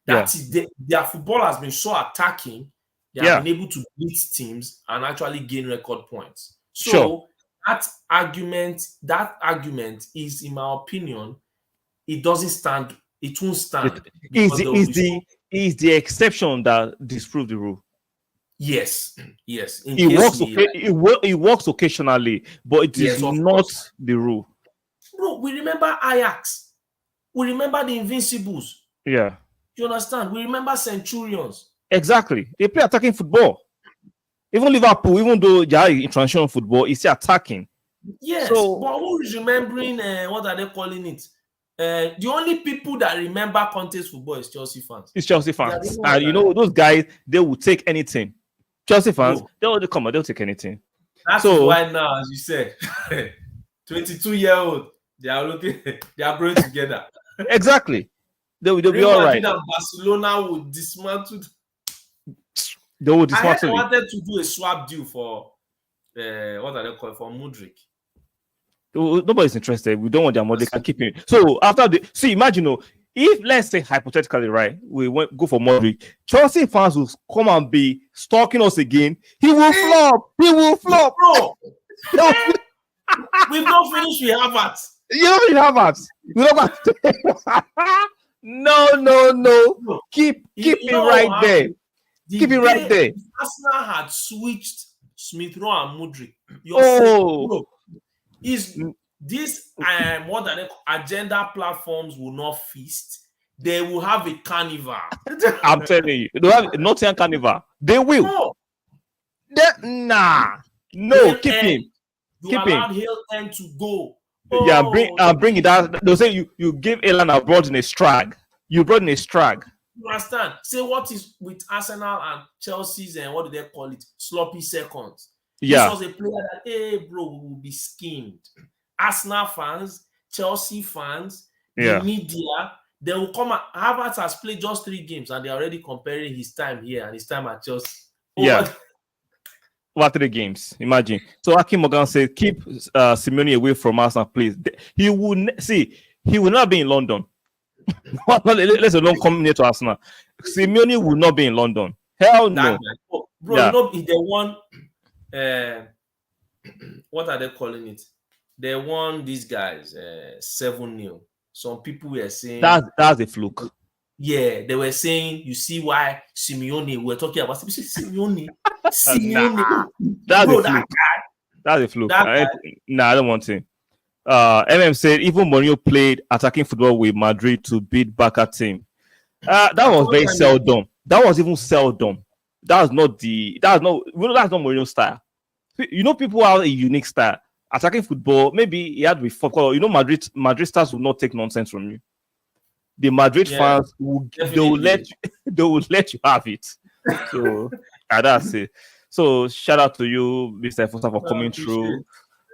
Their football has been so attacking. They have been able to beat teams and actually gain record points. So that argument is, in my opinion, it doesn't stand. It won't stand. Is the exception that disproves the rule? Yes. It works occasionally, but it is not the rule. Bro, we remember Ajax. We remember the Invincibles. Yeah. You understand? We remember Centurions. Exactly. They play attacking football. Even Liverpool, even though they are in transition football, it's still attacking. Yes, but who is remembering, what are they calling it? The only people that remember Conte's football is Chelsea fans. It's Chelsea fans. And you know, those guys, they will take anything. Chelsea fans, they'll take anything. That's why now, as you said, 22-year-old, they are growing together. Exactly. They'll be all right. Barcelona would dismantle. They would dismantle. I wanted to do a swap deal for what are they called, for Mudryk. Nobody's interested. We don't want their money. They can keep it. So after imagine, if let's say hypothetically, right, we go for Modric, Chelsea fans will come and be stalking us again. He will flop. He will flop. Bro, we've not finished with Havertz. You don't have that. No. Keep it right there. Keep it right there. Arsenal had switched Smith Rowe and Mudryk. Is this what are they, agenda platforms will not feast? They will have a carnival. I'm telling you, they have Nottingham carnival. They will. No. Keep him. You allowed Hale End to go. Yeah, bring it out. They'll say you give Elan abroad in a strag. You brought in a strag. You understand? Say what is with Arsenal and Chelsea's and what do they call it? Sloppy seconds. Yeah. This was a player that, hey, bro, we will be schemed. Arsenal fans, Chelsea fans, the media, they will come. Havertz has played just 3 games and they're already comparing his time here and his time at Chelsea. Over 3 games, imagine. So Akim Morgan said, keep Simeone away from Arsenal, please. He will not be in London. Let's alone come near to Arsenal. Simeone will not be in London. Hell no. Bro, you know, if they won, what are they calling it? They won these guys 7-0. Some people were saying that's a fluke. Yeah, they were saying, you see why Simeone, we're talking about Simeone. That's a fluke. That's a fluke. I don't want him. MM said even Mourinho played attacking football with Madrid to beat Barca team. That was very seldom. That was even seldom. That's not Mourinho's style. You know, people have a unique style. Attacking football, maybe he had before. You know, Madrid stars will not take nonsense from you. The Madrid fans they will let you have it. So that's it. So shout out to you, Mr. Foster, for coming through,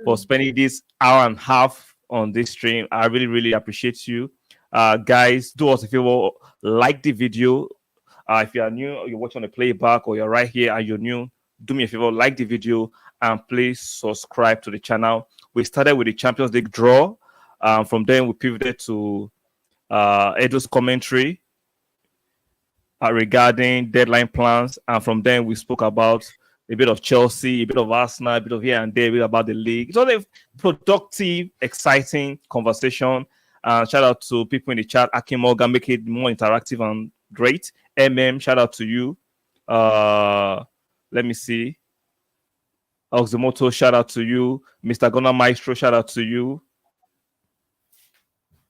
for spending this hour and a half on this stream. I really, really appreciate you. Guys, do us a favor, like the video. If you are new, you're watching the playback, or you're right here and you're new, do me a favor, like the video and please subscribe to the channel. We started with the Champions League draw. From then we pivoted to Edo's commentary regarding deadline plans, and from then we spoke about a bit of Chelsea, a bit of Arsenal, a bit of here and there, a bit about the league. It was a productive, exciting conversation. Shout out to people in the chat. Akim Morgan, make it more interactive and great. Shout out to you. Let me see. Oxymoto, shout out to you. Mr. Gunnar Maestro, shout out to you.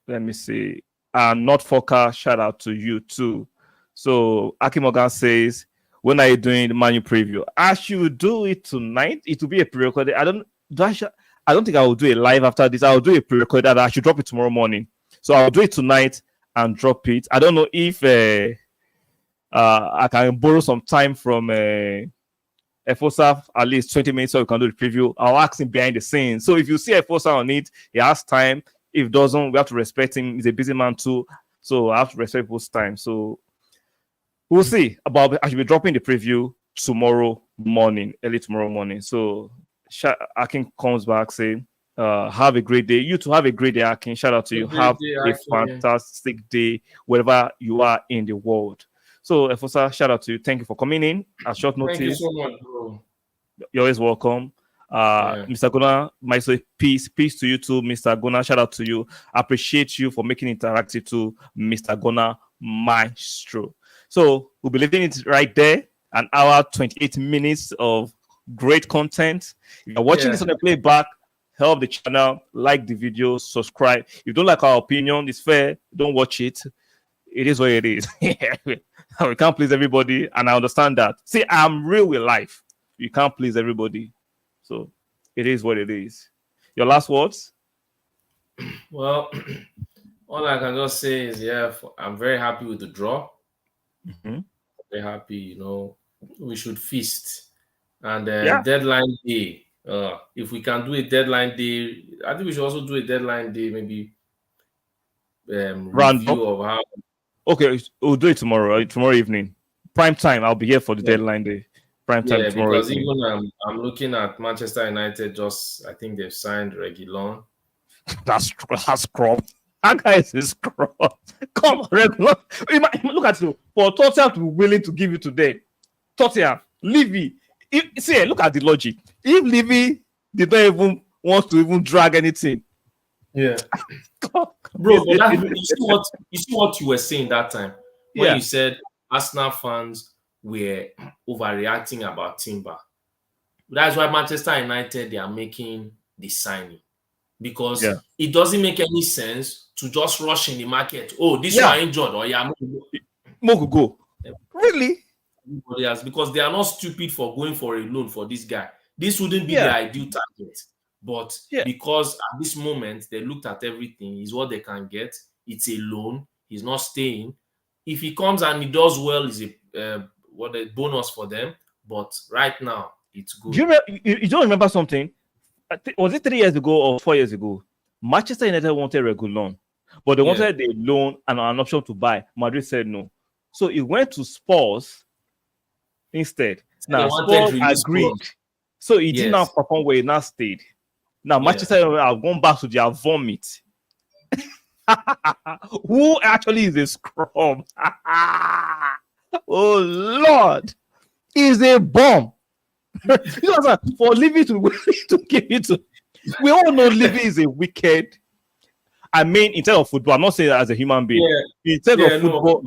Let me see. Not Fokker, shout out to you too. So Akim Morgan says, when are you doing the Man U preview? I should do it tonight. It will be a pre-recorded. I don't think I will do it live after this. I will do a pre-recorded. I should drop it tomorrow morning. So I'll do it tonight and drop it. I don't know if I can borrow some time from Efosa, at least 20 minutes, so we can do the preview. I'll ask him behind the scenes. So if you see Efosa on it, he has time. If it doesn't, we have to respect him. He's a busy man too. So I have to respect people's time. So we'll see. I should be dropping the preview tomorrow morning, early tomorrow morning. So Akin comes back saying, have a great day. You too, have a great day, Akin. Shout out to you. Have a fantastic day wherever you are in the world. So, Efosa, shout out to you. Thank you for coming in at short notice. Thank you so much, bro. You're always welcome. Mr. Gunnar, myself, peace to you too, Mr. Gunnar. Shout out to you. Appreciate you for making it interactive to Mr. Gunnar Maestro. So we'll be leaving it right there. An hour, 28 minutes of great content. If you're watching this on the playback, help the channel, like the video, subscribe. If you don't like our opinion, it's fair. Don't watch it. It is what it is. We can't please everybody, and I understand that. See, I'm real with life. You can't please everybody. So it is what it is. Your last words? Well, all I can just say is, I'm very happy with the draw. Very happy, you know, we should feast. And deadline day, if we can do a deadline day, I think we should also do a deadline day, maybe review of how. Okay, we'll do it tomorrow evening. Prime time, I'll be here for the deadline day. Prime time tomorrow because evening. Even I'm looking at Manchester United, I think they've signed Reguilon. That's scrum. That guy is a scrum. Come on, regular. Look at you. For Tottenham to be willing to give you today, Tottenham, Levy. See, look at the logic. If Levy did not even want to even drag anything, yeah, bro. But you see what you were saying that time when you said Arsenal fans were overreacting about Timber. That's why Manchester United, they are making the signing, because it doesn't make any sense to just rush in the market. Oh, this one injured, or Mo go. Really? Because they are not stupid for going for a loan for this guy. This wouldn't be the ideal target. But because at this moment they looked at everything, is what they can get. It's a loan. He's not staying. If he comes and he does well, is a bonus for them. But right now, it's good. You don't remember something? Was it 3 years ago or 4 years ago? Manchester United wanted Reguilon, but they wanted a loan and an option to buy. Madrid said no. So he went to Spurs instead. Now Spurs agreed. So he did not perform well. He now stayed. Now Manchester United have gone back to their vomit. Who actually is a scrum? Oh Lord, is a bomb. For Levy to give it to, we all know Levy is a wicked. I mean, in terms of football, I'm not saying that as a human being. In terms of football,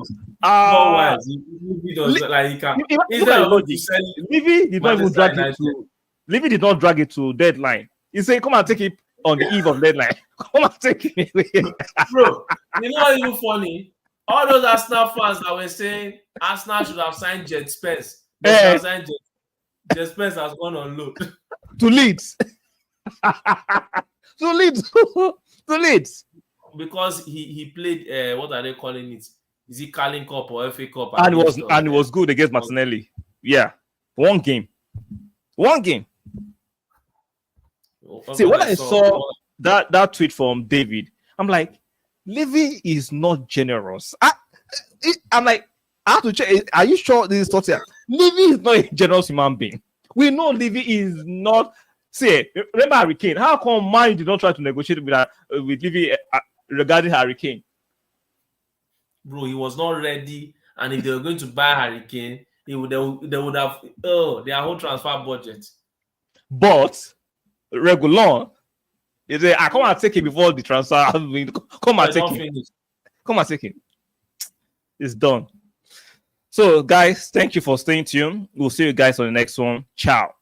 Levy did not even drag it to. Levy did not drag it to deadline. He said, "Come and take it on the eve of deadline. Come and take it." Bro, you know what's even funny? All those Arsenal fans that were saying Arsenal should have signed Jet Spence. Jet Spence has gone on loan to Leeds. to Leeds. Because he played what are they calling it? Is it Carling Cup or FA Cup? And it was good against Martinelli. Yeah. One game. See, when I saw that tweet from David, I'm like, Levy is not generous. I'm like, I have to check. Are you sure this is Tottenham? Levy is not a generous human being. We know Levy is not. See, remember Harry Kane? How come Man did not try to negotiate with Levy regarding Harry Kane? Bro, he was not ready, and if they were going to buy Harry Kane, they would have their whole transfer budget. But Reguilon, I come and take it before the transfer. Come and take it. Come and take it. It's done. So, guys, thank you for staying tuned. We'll see you guys on the next one. Ciao.